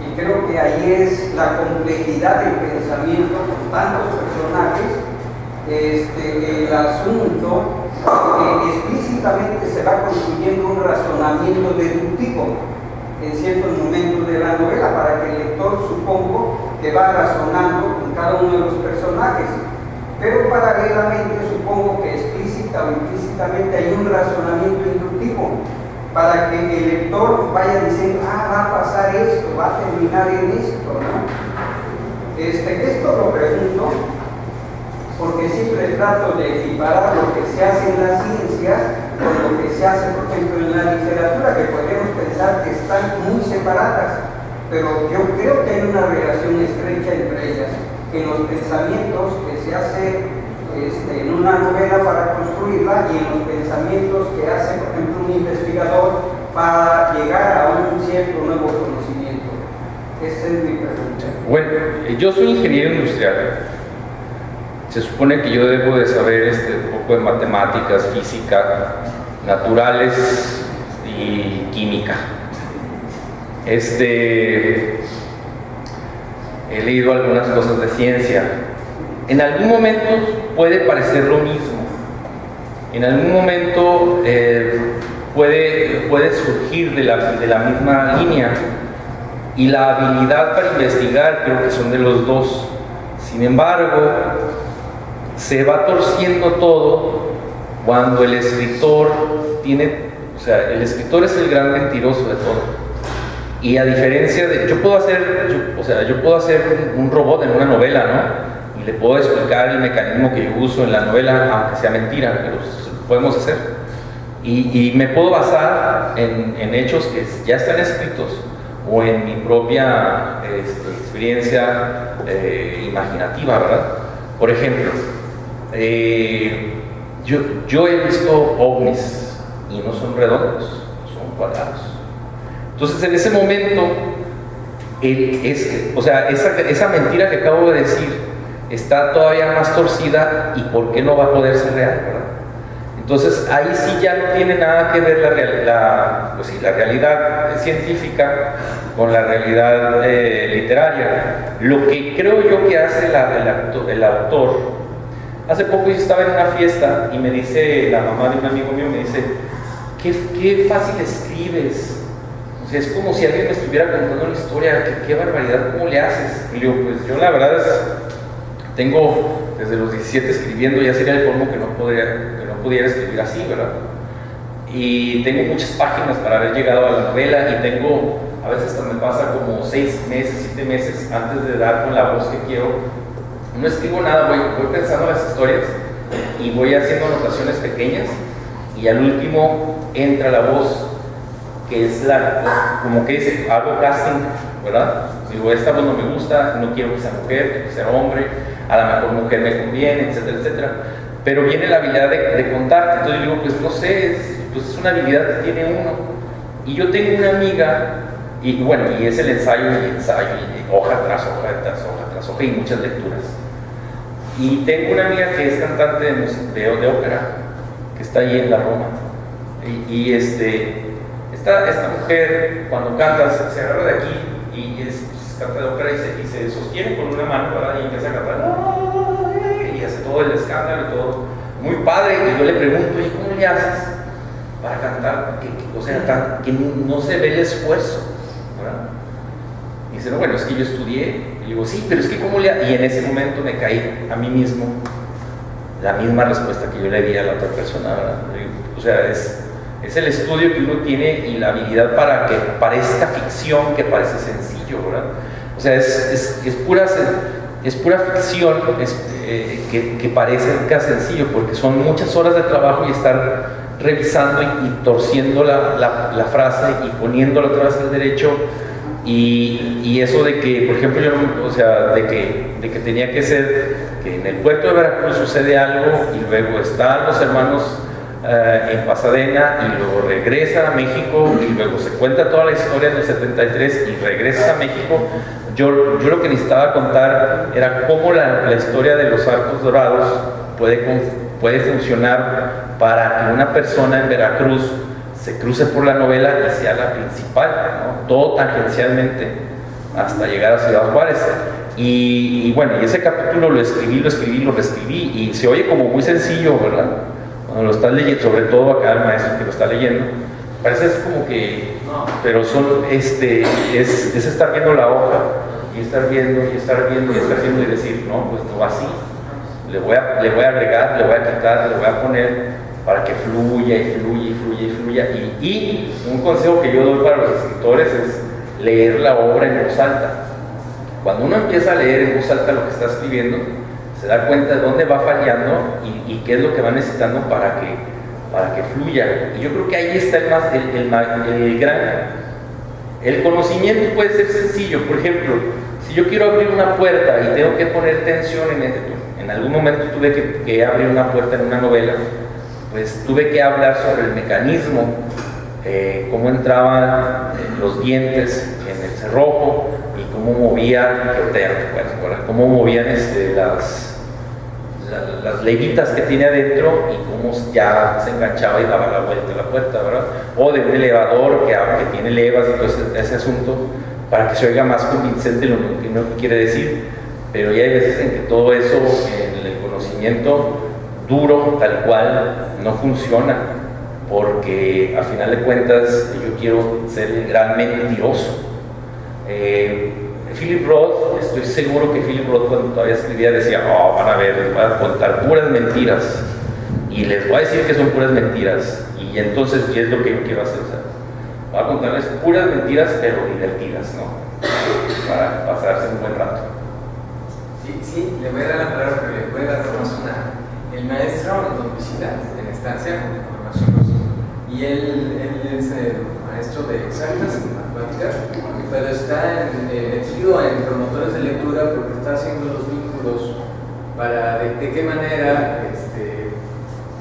y creo que ahí es la complejidad del pensamiento con tantos personajes, el asunto explícitamente se va construyendo un razonamiento deductivo en ciertos momentos de la novela para que el lector, supongo, que va razonando con cada uno de los personajes, pero paralelamente supongo que explícita o implícitamente hay un razonamiento inductivo para que el lector vaya diciendo, va a pasar esto, va a terminar en esto, ¿no? Esto lo pregunto porque siempre trato de equiparar lo que se hace en las ciencias con lo que se hace, por ejemplo, en la literatura, que podemos pensar que están muy separadas, pero yo creo que hay una relación estrecha entre ellas, en los pensamientos que se hace en una novela para construirla y en los pensamientos que hace, por ejemplo, un investigador para llegar a un cierto nuevo conocimiento. Esa es mi pregunta. Bueno, yo soy ingeniero industrial. Se supone que yo debo de saber un poco de matemáticas, física, naturales y química. He leído algunas cosas de ciencia. En algún momento puede parecer lo mismo. En algún momento puede surgir de la misma línea. Y la habilidad para investigar creo que son de los dos. Sin embargo, se va torciendo todo cuando el escritor el escritor es el gran mentiroso de todo. Y a diferencia de, yo puedo hacer un robot en una novela, ¿no? Y le puedo explicar el mecanismo que yo uso en la novela, aunque sea mentira, pero lo podemos hacer. Y me puedo basar en hechos que ya están escritos, o en mi propia experiencia imaginativa, ¿verdad? Por ejemplo, yo he visto ovnis y no son redondos, son cuadrados. Entonces, en ese momento, esa mentira que acabo de decir está todavía más torcida, y ¿por qué no va a poder ser real, verdad? Entonces, ahí sí ya no tiene nada que ver la realidad científica con la realidad literaria. Lo que creo yo que hace el autor, hace poco yo estaba en una fiesta y me dice la mamá de un amigo mío, me dice, qué fácil escribes, o sea, es como si alguien me estuviera contando una historia, qué barbaridad, ¿cómo le haces? Y le digo, pues yo la verdad tengo desde los 17 escribiendo, ya sería el colmo que no pudiera escribir así, ¿verdad? Y tengo muchas páginas para haber llegado a la novela, y tengo, a veces hasta me pasa como 6 meses, 7 meses antes de dar con la voz que quiero. No escribo nada, voy pensando las historias y voy haciendo anotaciones pequeñas, y al último entra la voz, que es como que dice, hago casting, ¿verdad? Digo, esta voz no me gusta, no quiero que sea mujer, quiero que sea hombre, a lo mejor mujer me conviene, etcétera, etcétera. Pero viene la habilidad de contar. Entonces digo, pues no sé, es una habilidad que tiene uno. Y yo tengo una amiga, y bueno, y es el ensayo, y hoja tras hoja, tras hoja, tras hoja, y muchas lecturas. Y tengo una amiga que es cantante de ópera, que está ahí en la Roma. Y esta mujer, cuando canta, se agarra de aquí, y canta de ópera, y se sostiene con una mano, ¿verdad? Y empieza a cantar, y hace todo el escándalo y todo. Muy padre. Y yo le pregunto, ¿y cómo le haces para cantar? Que no se ve el esfuerzo, ¿verdad? Y dice, no, bueno, es que yo estudié. Y digo, sí, pero es que ¿cómo le haces? Y en ese momento me caí a mí mismo la misma respuesta que yo le di a la otra persona, ¿verdad? O sea, es el estudio que uno tiene y la habilidad para que parezca ficción, que parece sencillo, ¿verdad? O sea, es pura ficción que parezca sencillo, porque son muchas horas de trabajo y estar revisando y torciendo la frase y poniéndola otra vez al derecho, y eso de que, por ejemplo, de que tenía que ser que en el puerto de Veracruz sucede algo, y luego están los hermanos en Pasadena, y luego regresa a México, y luego se cuenta toda la historia del 73 y regresa a México. Yo lo que necesitaba contar era cómo la historia de los Arcos Dorados puede funcionar para que una persona en Veracruz se cruce por la novela y sea la principal, ¿no? Todo tangencialmente hasta llegar a Ciudad Juárez. Y bueno, y ese capítulo lo escribí, y se oye como muy sencillo, ¿verdad? Cuando lo estás leyendo, sobre todo acá el maestro que lo está leyendo, parece como que no, pero es estar viendo la hoja, y estar viendo, y estar viendo, y estar viendo, y decir, no, pues no va así, le voy a agregar, le voy a quitar, le voy a poner, para que fluya, y fluya, y fluya, y fluya. Y un consejo que yo doy para los escritores es leer la obra en voz alta. Cuando uno empieza a leer en voz alta lo que está escribiendo, se da cuenta de dónde va fallando y qué es lo que va necesitando para que fluya. Y yo creo que ahí está el conocimiento puede ser sencillo. Por ejemplo, si yo quiero abrir una puerta y tengo que poner tensión en algún momento tuve que abrir una puerta en una novela, pues tuve que hablar sobre el mecanismo, cómo entraban los dientes en el cerrojo, y cómo movían, cómo movían las levitas que tiene adentro, y cómo ya se enganchaba y daba la vuelta a la puerta, ¿verdad? O de un elevador que tiene levas y todo ese asunto, para que se oiga más convincente lo que uno quiere decir. Pero ya hay veces en que todo eso, en el conocimiento duro, tal cual, no funciona, porque al final de cuentas yo quiero ser el gran mentiroso. Philip Roth, estoy seguro que Philip Roth, cuando todavía escribía, decía, van a ver, les voy a contar puras mentiras, y les voy a decir que son puras mentiras, y entonces, ¿qué es lo que yo quiero hacer? O sea, voy a contarles puras mentiras, pero divertidas, ¿no? Para pasarse un buen rato. Sí, le voy a dar la palabra, pero le voy a dar más una. El maestro nos visita en estancia con nosotros, y él es maestro de exactas, temática, pero está metido en promotores de lectura porque está haciendo los vínculos para de qué manera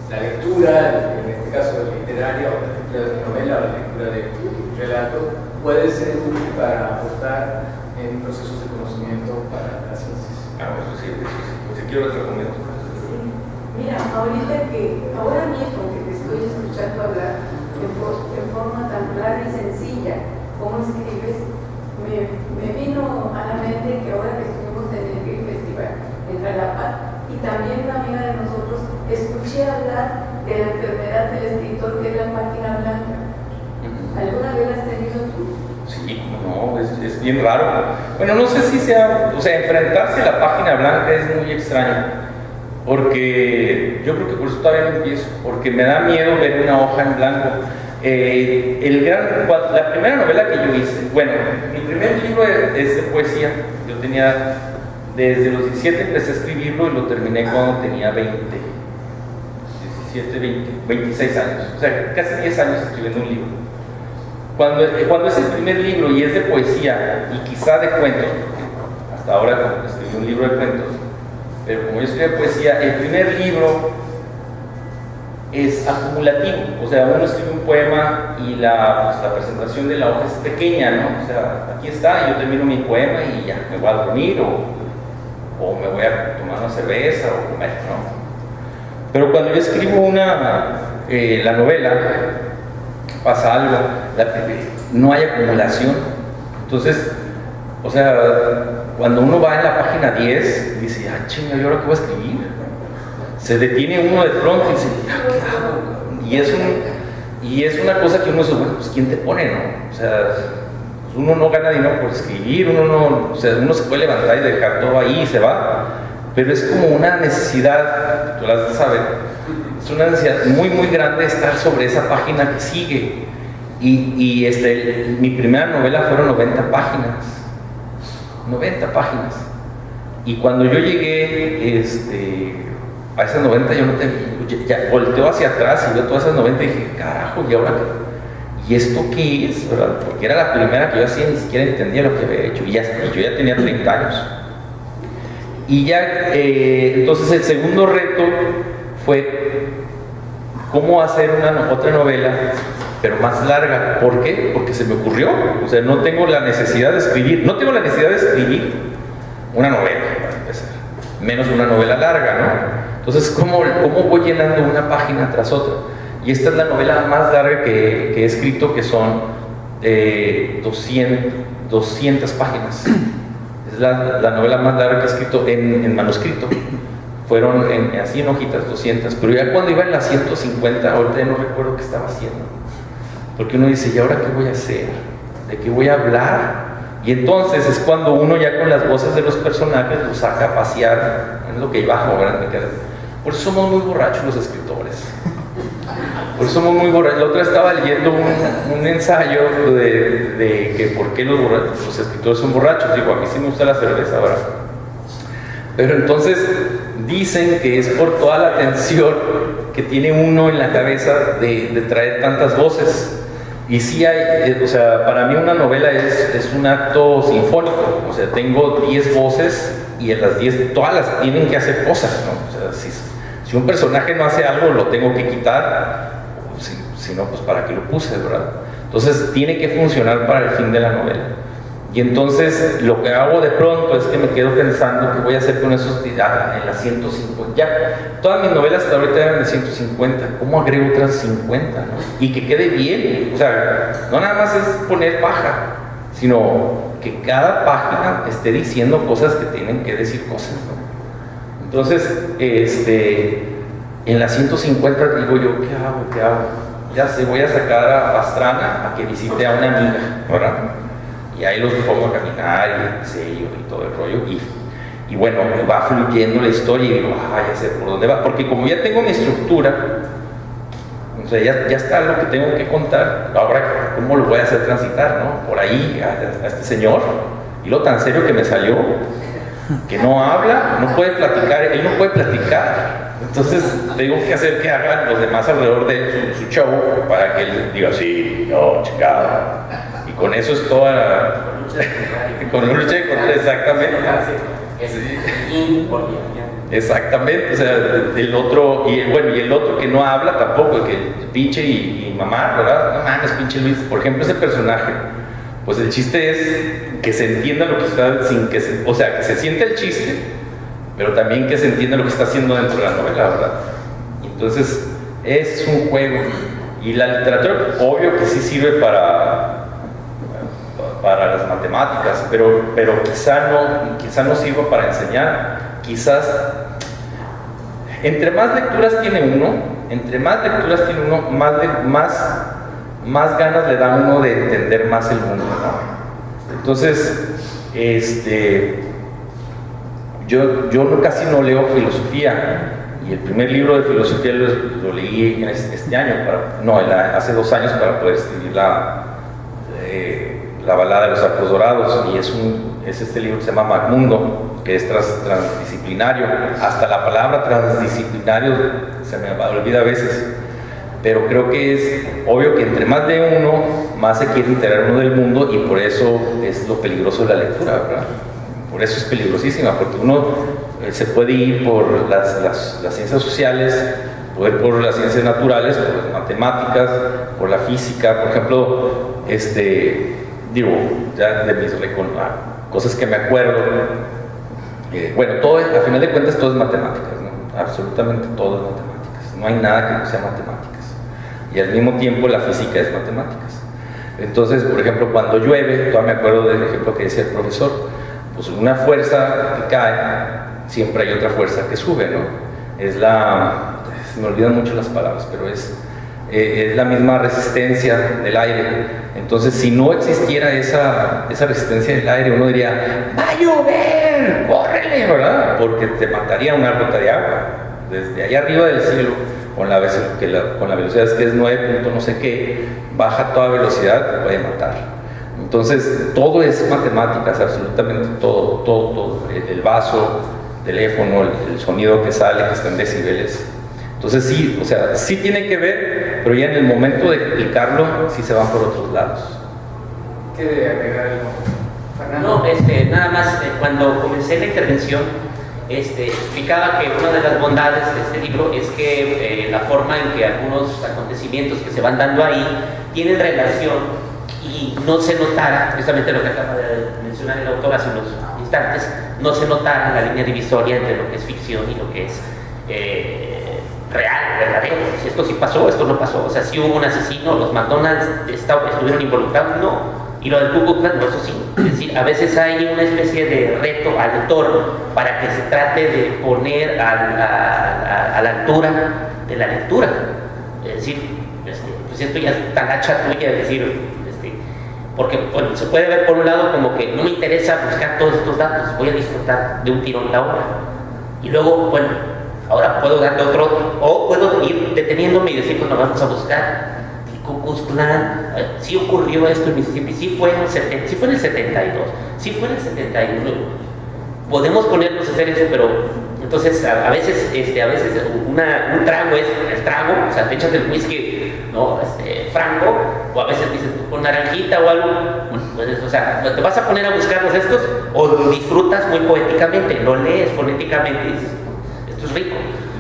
la lectura, en este caso literaria, o la lectura de novela o la lectura de relato, puede ser útil para aportar en procesos de conocimiento para las ciencias. Eso sí. Si quiero otro argumento. Mira, ahora mismo que te estoy escuchando hablar en forma tan clara y sencilla, cómo escribes, me vino a la mente que ahora que estuvimos en el festival en Jalapa, y también una amiga de nosotros, escuché hablar de la enfermedad del escritor que es la página blanca. ¿Alguna vez la has tenido tú? Sí, no, es bien raro. Bueno, no sé si sea, o sea, enfrentarse a la página blanca es muy extraño, porque yo creo que por eso todavía no empiezo, porque me da miedo ver una hoja en blanco. La primera novela que yo hice, bueno, mi primer libro es de poesía. Yo tenía, desde los 17 empecé a escribirlo y lo terminé cuando tenía 26 años, o sea, casi 10 años escribiendo un libro. Cuando es el primer libro y es de poesía y quizá de cuentos, porque hasta ahora escribí un libro de cuentos, pero como yo escribo poesía, el primer libro es acumulativo, o sea, uno escribe un poema y la presentación de la hoja es pequeña, ¿no? O sea, aquí está, yo termino mi poema y ya, me voy a dormir o me voy a tomar una cerveza o comer, ¿no? Pero cuando yo escribo la novela, pasa algo, no hay acumulación. Entonces, o sea, cuando uno va en la página 10, dice, chinga, ¿y ahora qué voy a escribir? Se detiene uno de pronto y dice, ¿qué hago? Y es una cosa que uno dice, bueno, pues ¿quién te pone, no? O sea, uno no gana dinero por escribir, uno se puede levantar y dejar todo ahí y se va, pero es como una necesidad, tú la has de saber, es una necesidad muy muy grande estar sobre esa página que sigue. Mi primera novela fueron 90 páginas, y cuando yo llegué a esas 90, yo no ya volteo hacia atrás y veo todas esas 90 y dije, carajo, ¿y ahora qué? ¿Y esto qué es? ¿Verdad? Porque era la primera que yo hacía, ni siquiera entendía lo que había hecho, y yo ya tenía 30 años. Y ya, entonces el segundo reto fue cómo hacer otra novela, pero más larga. ¿Por qué? Porque se me ocurrió. O sea, no tengo la necesidad de escribir una novela, para empezar, menos una novela larga, ¿no? Entonces, ¿cómo voy llenando una página tras otra? Y esta es la novela más larga que he escrito, que son 200 páginas. Es la novela más larga que he escrito en manuscrito. Fueron así en hojitas 200, pero ya cuando iba en las 150, ahorita ya no recuerdo qué estaba haciendo. Porque uno dice, ¿y ahora qué voy a hacer? ¿De qué voy a hablar? Y entonces es cuando uno ya con las voces de los personajes los saca a pasear, es lo que bajo, ¿verdad? Por eso somos muy borrachos los escritores. Por eso somos muy borrachos. La otra estaba leyendo un ensayo de que por qué los escritores son borrachos. Digo, a mí sí me gusta la cerveza, ¿verdad? Pero entonces dicen que es por toda la tensión que tiene uno en la cabeza de traer tantas voces. Y sí hay, o sea, para mí una novela es un acto sinfónico. O sea, tengo 10 voces y en las 10 todas las tienen que hacer cosas, ¿no? O sea, si un personaje no hace algo, lo tengo que quitar. Si no, pues para qué lo puse, ¿verdad? Entonces tiene que funcionar para el fin de la novela. Y entonces lo que hago de pronto es que me quedo pensando qué voy a hacer con esos en las 150. Ya, todas mis novelas hasta ahorita eran de 150. ¿Cómo agrego otras 50? ¿No? Y que quede bien. O sea, no nada más es poner paja, sino que cada página esté diciendo cosas que tienen que decir cosas, ¿no? Entonces, en las 150 digo yo, ¿qué hago? Ya sé, voy a sacar a Pastrana a que visite a una amiga, ¿verdad? Y ahí los pongo a caminar y el sello y todo el rollo. Y bueno, va fluyendo la historia y digo, ya sé por dónde va. Porque como ya tengo mi estructura, o sea, ya está lo que tengo que contar. Ahora, ¿cómo lo voy a hacer transitar, no? Por ahí a este señor. Y lo tan serio que me salió, que no habla, no puede platicar, él no puede platicar. Entonces tengo que hacer que hagan los demás alrededor de su show para que él diga, sí, no, chingada. Y con eso es toda con un lucha de contra, exactamente. Exactamente, o sea, el otro, y bueno, y el otro que no habla tampoco, que pinche y mamá, ¿verdad? No mames, pinche Luis. Por ejemplo, ese personaje, pues el chiste es que se entienda lo que está, sin que se, o sea, que se sienta el chiste, pero también que se entienda lo que está haciendo dentro de la novela, ¿verdad? Entonces, es un juego. Y la literatura, obvio que sí sirve para las matemáticas, pero quizá no sirva para enseñar. Quizás, entre más lecturas tiene uno, más ganas le da uno de entender más el mundo, ¿no? Entonces, yo casi no leo filosofía, y el primer libro de filosofía lo leí este año, hace 2 años, para poder escribir la balada de los arcos dorados, y es este libro que se llama Magmundo, que es transdisciplinario. Hasta la palabra transdisciplinario se me olvida a veces, pero creo que es obvio que entre más de uno, más se quiere enterar uno del mundo, y por eso es lo peligroso de la lectura, ¿verdad? Por eso es peligrosísima, porque uno se puede ir por las ciencias sociales, puede ir por las ciencias naturales, por las matemáticas, por la física. Por ejemplo, ya de mis cosas que me acuerdo, bueno, todo, a final de cuentas, todo es matemáticas, ¿no? Absolutamente todo es matemáticas, no hay nada que no sea matemáticas, y al mismo tiempo la física es matemáticas. Entonces, por ejemplo, cuando llueve, todavía me acuerdo del ejemplo que decía el profesor, pues una fuerza que cae, siempre hay otra fuerza que sube, ¿no? Se me olvidan mucho las palabras, pero es la misma resistencia del aire. Entonces, si no existiera esa resistencia del aire, uno diría, ¡va a llover! ¡Córrele! ¿Verdad? Porque te mataría una gota de agua. Desde allá arriba del cielo, con la velocidad que es 9 punto no sé qué, baja a toda velocidad, te puede matar. Entonces, todo es matemáticas, absolutamente todo. El vaso, el teléfono, el sonido que sale, que está en decibeles. Entonces sí, o sea, sí tiene que ver, pero ya en el momento de explicarlo, sí se van por otros lados. ¿Qué debe agregar Fernando? No, nada más, cuando comencé la intervención, explicaba que una de las bondades de este libro es que la forma en que algunos acontecimientos que se van dando ahí tienen relación, y no se notara, precisamente lo que acaba de mencionar el autor hace unos instantes, no se notara la línea divisoria entre lo que es ficción y lo que es real, verdadero. Si esto sí pasó, esto no pasó. O sea, si hubo un asesino, los McDonald's estuvieron involucrados, no. Y lo del Ku Klux Klan, no, eso sí. Es decir, a veces hay una especie de reto al lector para que se trate de poner a la altura de la lectura. Es decir, pues esto ya es tan hacha tuya, es decir, porque bueno, se puede ver por un lado como que no me interesa buscar todos estos datos, voy a disfrutar de un tirón la obra. Y luego, bueno, ahora puedo darle otro, o puedo ir deteniéndome y decir, bueno, vamos a buscar el Ku Klux Klan, sí ocurrió esto en Mississippi, sí fue en el 72, sí fue en el 71. Podemos ponernos a hacer eso, pero entonces a veces un trago es el trago, o sea, te echas el whisky, ¿no? Franco, o a veces dices con naranjita o algo. Bueno, pues, o sea, te vas a poner a buscarlos estos, o lo disfrutas muy poéticamente, lo lees fonéticamente y dices, esto es rico.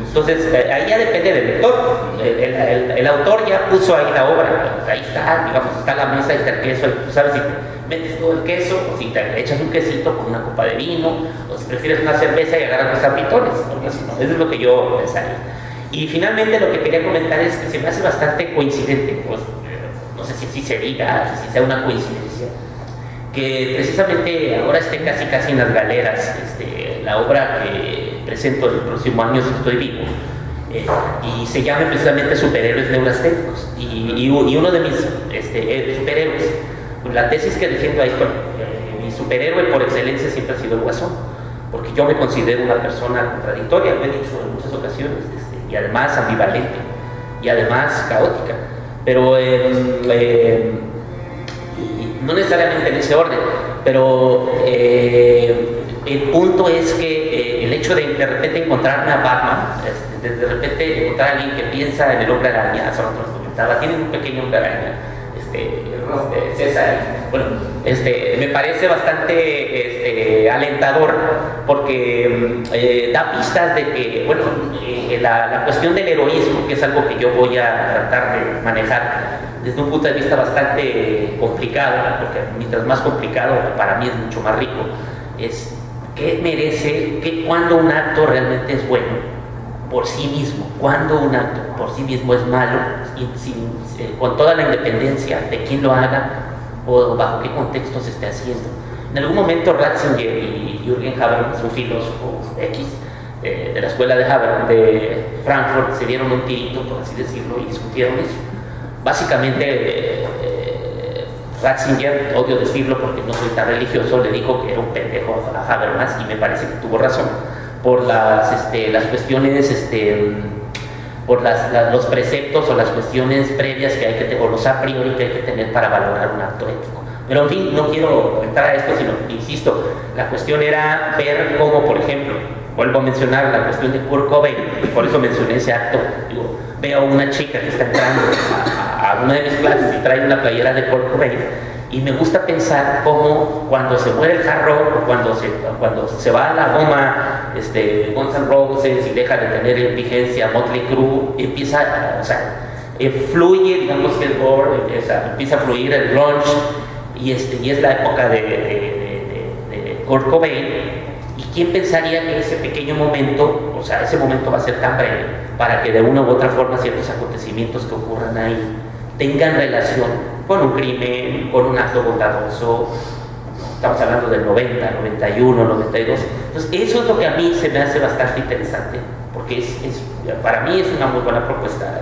Entonces, ahí ya depende del lector. El autor ya puso ahí la obra, ahí está, digamos, está la mesa, está el queso, tú sabes si metes todo el queso, o si te echas un quesito con una copa de vino, o si prefieres una cerveza y agarras los abritones, porque si no, eso es lo que yo pensaría. Y finalmente lo que quería comentar es que se me hace bastante coincidente, pues, no sé si así se diga, si sea una coincidencia, que precisamente ahora esté casi en las galeras la obra que presento el próximo año si estoy vivo, y se llama precisamente Superhéroes Neurasténicos, y uno de mis superhéroes, pues la tesis que defiendo ahí, mi superhéroe por excelencia siempre ha sido el Guasón, porque yo me considero una persona contradictoria, lo he dicho en muchas ocasiones, y además ambivalente, y además caótica, pero no necesariamente en ese orden, pero el punto es que el hecho de repente encontrarme a Batman, de repente encontrar a alguien que piensa en el hombre araña, hace rato nos comentaba, tiene un pequeño hombre araña, César. Bueno, me parece bastante alentador porque da pistas de que, bueno, la cuestión del heroísmo, que es algo que yo voy a tratar de manejar desde un punto de vista bastante complicado, porque mientras más complicado para mí es mucho más rico, es qué merece, cuando un acto realmente es bueno por sí mismo, cuando un acto por sí mismo es malo, con toda la independencia de quién lo haga o bajo qué contexto se esté haciendo. En algún momento Ratzinger y Jürgen Habermas, un filósofo X de la escuela de Frankfurt, se dieron un tirito, por así decirlo, y discutieron eso. Básicamente Ratzinger, odio decirlo porque no soy tan religioso, le dijo que era un pendejo a Habermas, y me parece que tuvo razón por las cuestiones, por los preceptos o las cuestiones previas que hay que tener, o los a priori que hay que tener para valorar un acto ético. Pero en fin, no quiero entrar a esto, sino, insisto, la cuestión era ver cómo, por ejemplo, vuelvo a mencionar la cuestión de Kurt Cobain, y por eso mencioné ese acto. Digo, veo a una chica que está entrando a una de mis clases y trae una playera de Kurt Cobain, y me gusta pensar cómo cuando se muere el hard rock, o cuando se va a la goma Guns N' Roses y deja de tener vigencia Motley Crue, empieza, fluye, digamos que el gore, empieza a fluir el grunge, y es la época de Kurt Cobain. ¿Y quién pensaría que ese pequeño momento, ese momento va a ser tan breve para que de una u otra forma ciertos acontecimientos que ocurran ahí tengan relación con un crimen, con un acto bondadoso? Estamos hablando del 90, 91, 92. Entonces, eso es lo que a mí se me hace bastante interesante, porque para mí es una muy buena propuesta.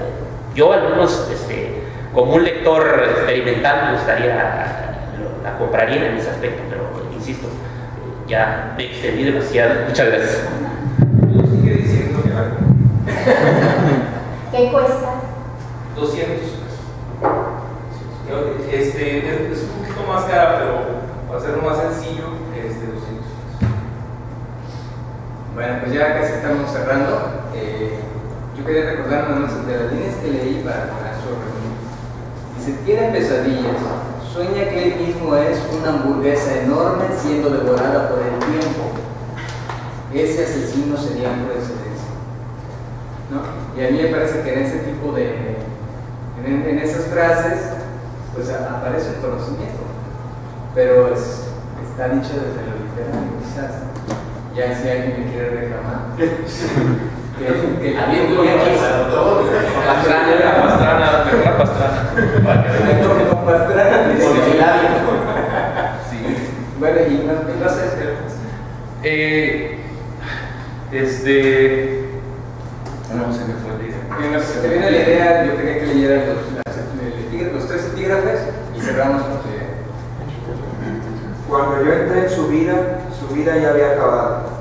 Yo, al menos, como un lector experimental, me gustaría, la compraría en ese aspecto, pero insisto, ya me extendí demasiado. Muchas gracias. Sigue diciendo que ¿Qué cuesta? 200 pesos. Es un poquito más cara, pero para hacerlo más sencillo, 200 pesos. Bueno, pues ya casi estamos cerrando. Yo quería recordar nada más de las líneas que leí para su reunión. Dice: tiene pesadillas, sueña que él mismo es una hamburguesa enorme siendo devorada por el tiempo. Ese asesino sería por excelencia, ¿no? Y a mí me parece que en ese tipo en esas frases, pues aparece el conocimiento, pero está dicho desde lo literario, quizás. Ya si alguien me quiere reclamar, que alguien puede Pastrana. Bueno, y no sé no se me fue la idea. se te viene la idea. Yo quería que leyeras los tres epígrafes y cerramos porque... Cuando yo entré en su vida ya había acabado.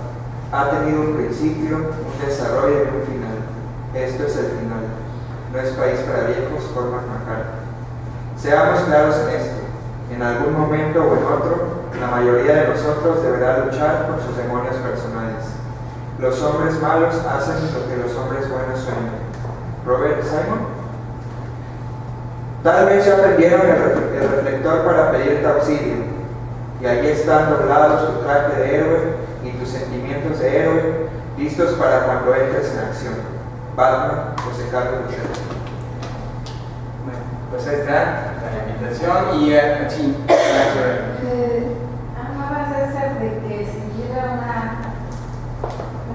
Ha tenido un principio, un desarrollo y un final. Esto es el final. No es país para viejos, Cormac McCarthy. Seamos claros en esto. En algún momento o en otro, la mayoría de nosotros deberá luchar con sus demonios personales. Los hombres malos hacen lo que los hombres buenos sueñan. Robert Simon. Tal vez ya prendieron el reflector para pedirte auxilio, y allí están doblados tu traje de héroe y tus sentimientos de héroe, listos para cuando entres en acción. Batman, José Carlos Gutiérrez. Bueno, pues ahí está la invitación y sí. Hablaba César de que si hubiera una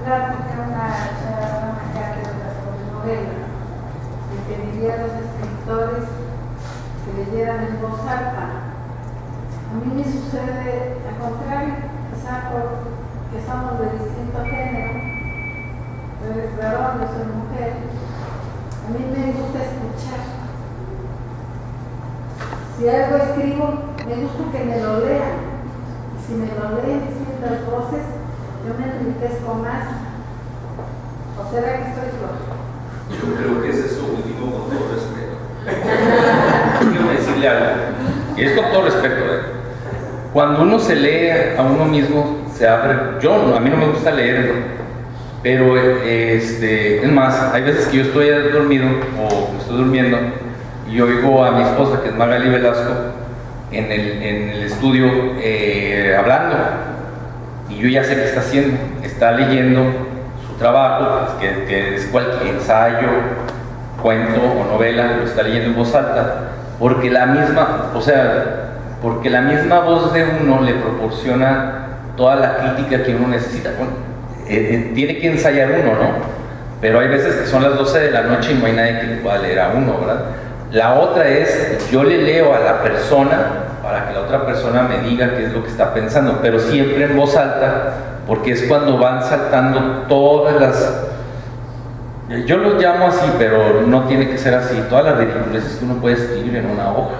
carta de las novelas, le pediría a los escritores que leyeran en voz alta. A mí me sucede al contrario, quizá porque somos de distinto género. Tú eres varón, yo soy mujer. A mí me gusta escuchar. Si algo escribo, me gusta que me lo lean. Y si me lo leen distintas voces, yo me enriquezco más. ¿O será que estoy floja? Yo creo que ese es su último, con todo respeto. Quiero decirle algo, y es con todo respeto, cuando uno se lee a uno mismo, se abre. A mí no me gusta leer, pero es más, hay veces que yo estoy dormido o estoy durmiendo y oigo a mi esposa, que es Magali Velasco, en el estudio hablando, y yo ya sé qué está haciendo. Está leyendo su trabajo, que es cualquier ensayo, cuento o novela, lo está leyendo en voz alta, porque la misma voz de uno le proporciona toda la crítica que uno necesita. Bueno, tiene que ensayar uno, ¿no? Pero hay veces que son las 12 de la noche y no hay nadie que le pueda leer a uno, ¿verdad? La otra es, yo le leo a la persona para que la otra persona me diga qué es lo que está pensando, pero siempre en voz alta, porque es cuando van saltando todas las... Yo los llamo así, pero no tiene que ser así, todas las ridiculeces que uno puede escribir en una hoja.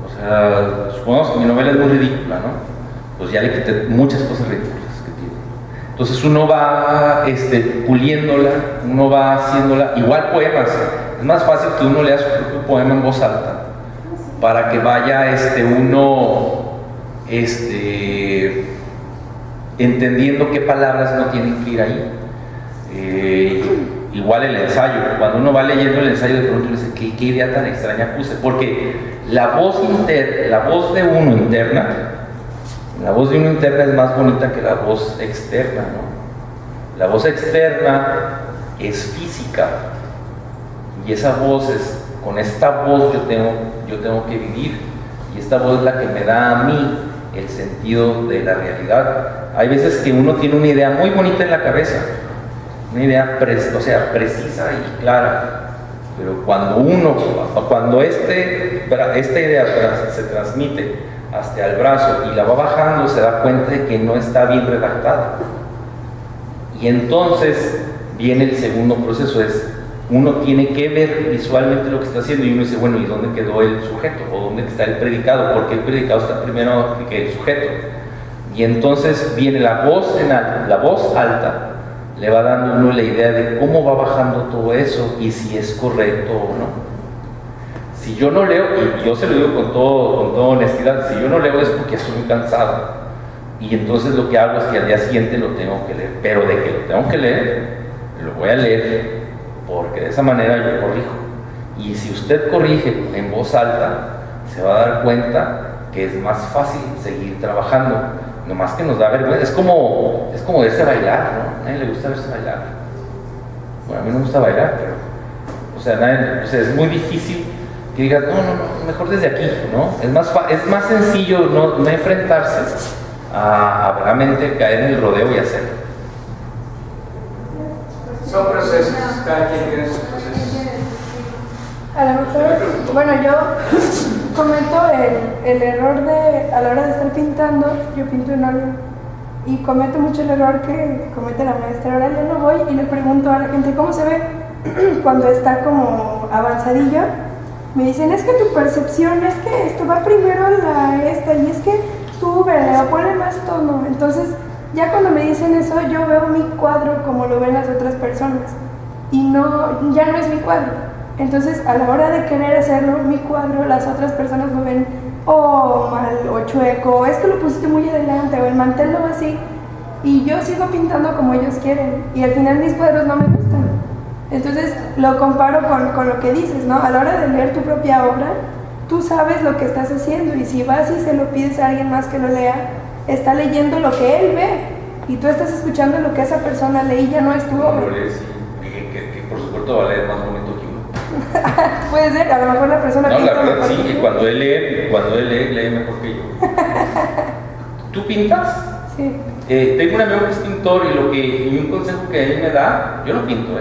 O sea, supongamos que mi novela es muy ridícula, ¿no? Pues ya le quité muchas cosas ridículas que tiene. Entonces uno va puliéndola, uno va haciéndola, igual poemas. Es más fácil que uno lea su propio poema en voz alta, para que vaya uno entendiendo qué palabras no tienen que ir ahí. Igual el ensayo, cuando uno va leyendo el ensayo, de pronto dice, ¿qué idea tan extraña puse? Porque la voz de uno interna es más bonita que la voz externa, ¿no? La voz externa es física, y esa voz con esta voz yo tengo que vivir, y esta voz es la que me da a mí el sentido de la realidad. Hay veces que uno tiene una idea muy bonita en la cabeza, una idea precisa y clara, pero cuando esta idea se transmite hasta el brazo y la va bajando, se da cuenta de que no está bien redactada, y entonces viene el segundo proceso. Uno tiene que ver visualmente lo que está haciendo, y uno dice, bueno, ¿y dónde quedó el sujeto? ¿O dónde está el predicado? Porque el predicado está primero que el sujeto. Y entonces viene la voz alta, le va dando a uno la idea de cómo va bajando todo eso y si es correcto o no. Si yo no leo, y yo se lo digo con toda honestidad, si yo no leo es porque estoy muy cansado, y entonces lo que hago es que al día siguiente lo tengo que leer, pero de que lo tengo que leer, lo voy a leer, porque de esa manera yo corrijo. Y si usted corrige en voz alta, se va a dar cuenta que es más fácil seguir trabajando. Nomás que nos da vergüenza. Es como verse bailar, ¿no? A nadie le gusta verse bailar. Bueno, a mí no me gusta bailar, pero es muy difícil que digas, no, mejor desde aquí, ¿no? Es más sencillo no enfrentarse a realmente caer en el rodeo y hacerlo. Son procesos, cada quien tiene sus procesos. A lo mejor, bueno, yo comento el error a la hora de estar pintando. Yo pinto en óleo y cometo mucho el error que comete la maestra. Ahora yo no voy y le pregunto a la gente cómo se ve cuando está como avanzadillo. Me dicen, es que tu percepción es que esto va primero y es que sube o ponle más tono. Entonces ya cuando me dicen eso, yo veo mi cuadro como lo ven las otras personas y ya no es mi cuadro. Entonces, a la hora de querer hacerlo, mi cuadro, las otras personas lo ven mal o chueco, esto lo pusiste muy adelante, o el mantel lo va así, y yo sigo pintando como ellos quieren, y al final mis cuadros no me gustan. Entonces, lo comparo con lo que dices, ¿no? A la hora de leer tu propia obra, tú sabes lo que estás haciendo, y si vas y se lo pides a alguien más que lo lea, está leyendo lo que él ve, y tú estás escuchando lo que esa persona lee, ya no es tu obra. Que por supuesto va a leer más bonito que uno. Puede ser, a lo mejor la persona no, pinta la verdad mejor sí, que y yo. cuando él lee mejor que yo. ¿Tú pintas? Sí. Tengo un amigo que es pintor, y un consejo que él me da, yo no pinto,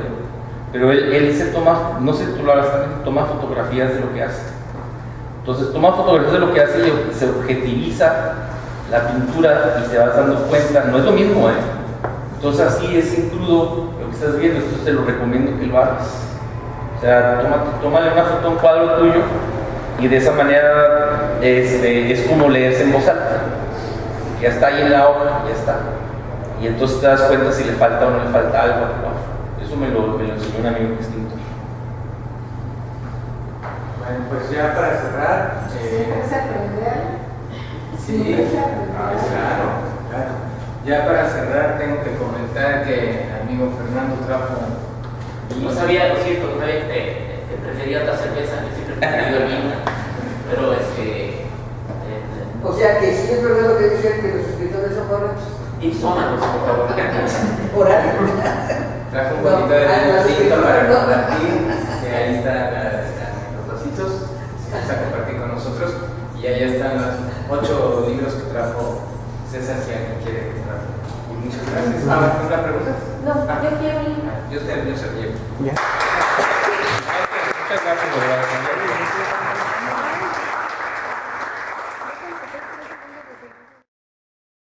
pero él se toma, no sé si tú lo harás también, toma fotografías de lo que hace. Entonces toma fotografías de lo que hace y se objetiviza la pintura y se va dando cuenta, no es lo mismo, Entonces así es en crudo lo que estás viendo, entonces te lo recomiendo que lo hagas. O sea, tómale una foto a un cuadro tuyo y de esa manera es como leerse en voz alta. Ya está ahí en la hoja, ya está. Y entonces te das cuenta si le falta o no le falta algo al cuadro. Eso me lo enseñó un amigo que es pintor. Bueno, pues ya para cerrar. ¿Es aprender? Sí, claro. Ya para cerrar tengo que comentar que el amigo Fernando trajo... No sabía, lo siento, no sabía que que prefería otra cerveza, que siempre he preferido el vino, pero O sea que sí es verdad lo que dicen que los escritores son borrachos. ipsómanos, por favor. Oral. Trajo un poquito de tinto para compartir, que ahí están los vasitos, vamos a compartir con nosotros. Y allá están los 8 libros que trajo César, si alguien quiere que trajo. Y muchas gracias. ¿Una pregunta? No, yo quiero ir. Yo se llevo. Muchas gracias por la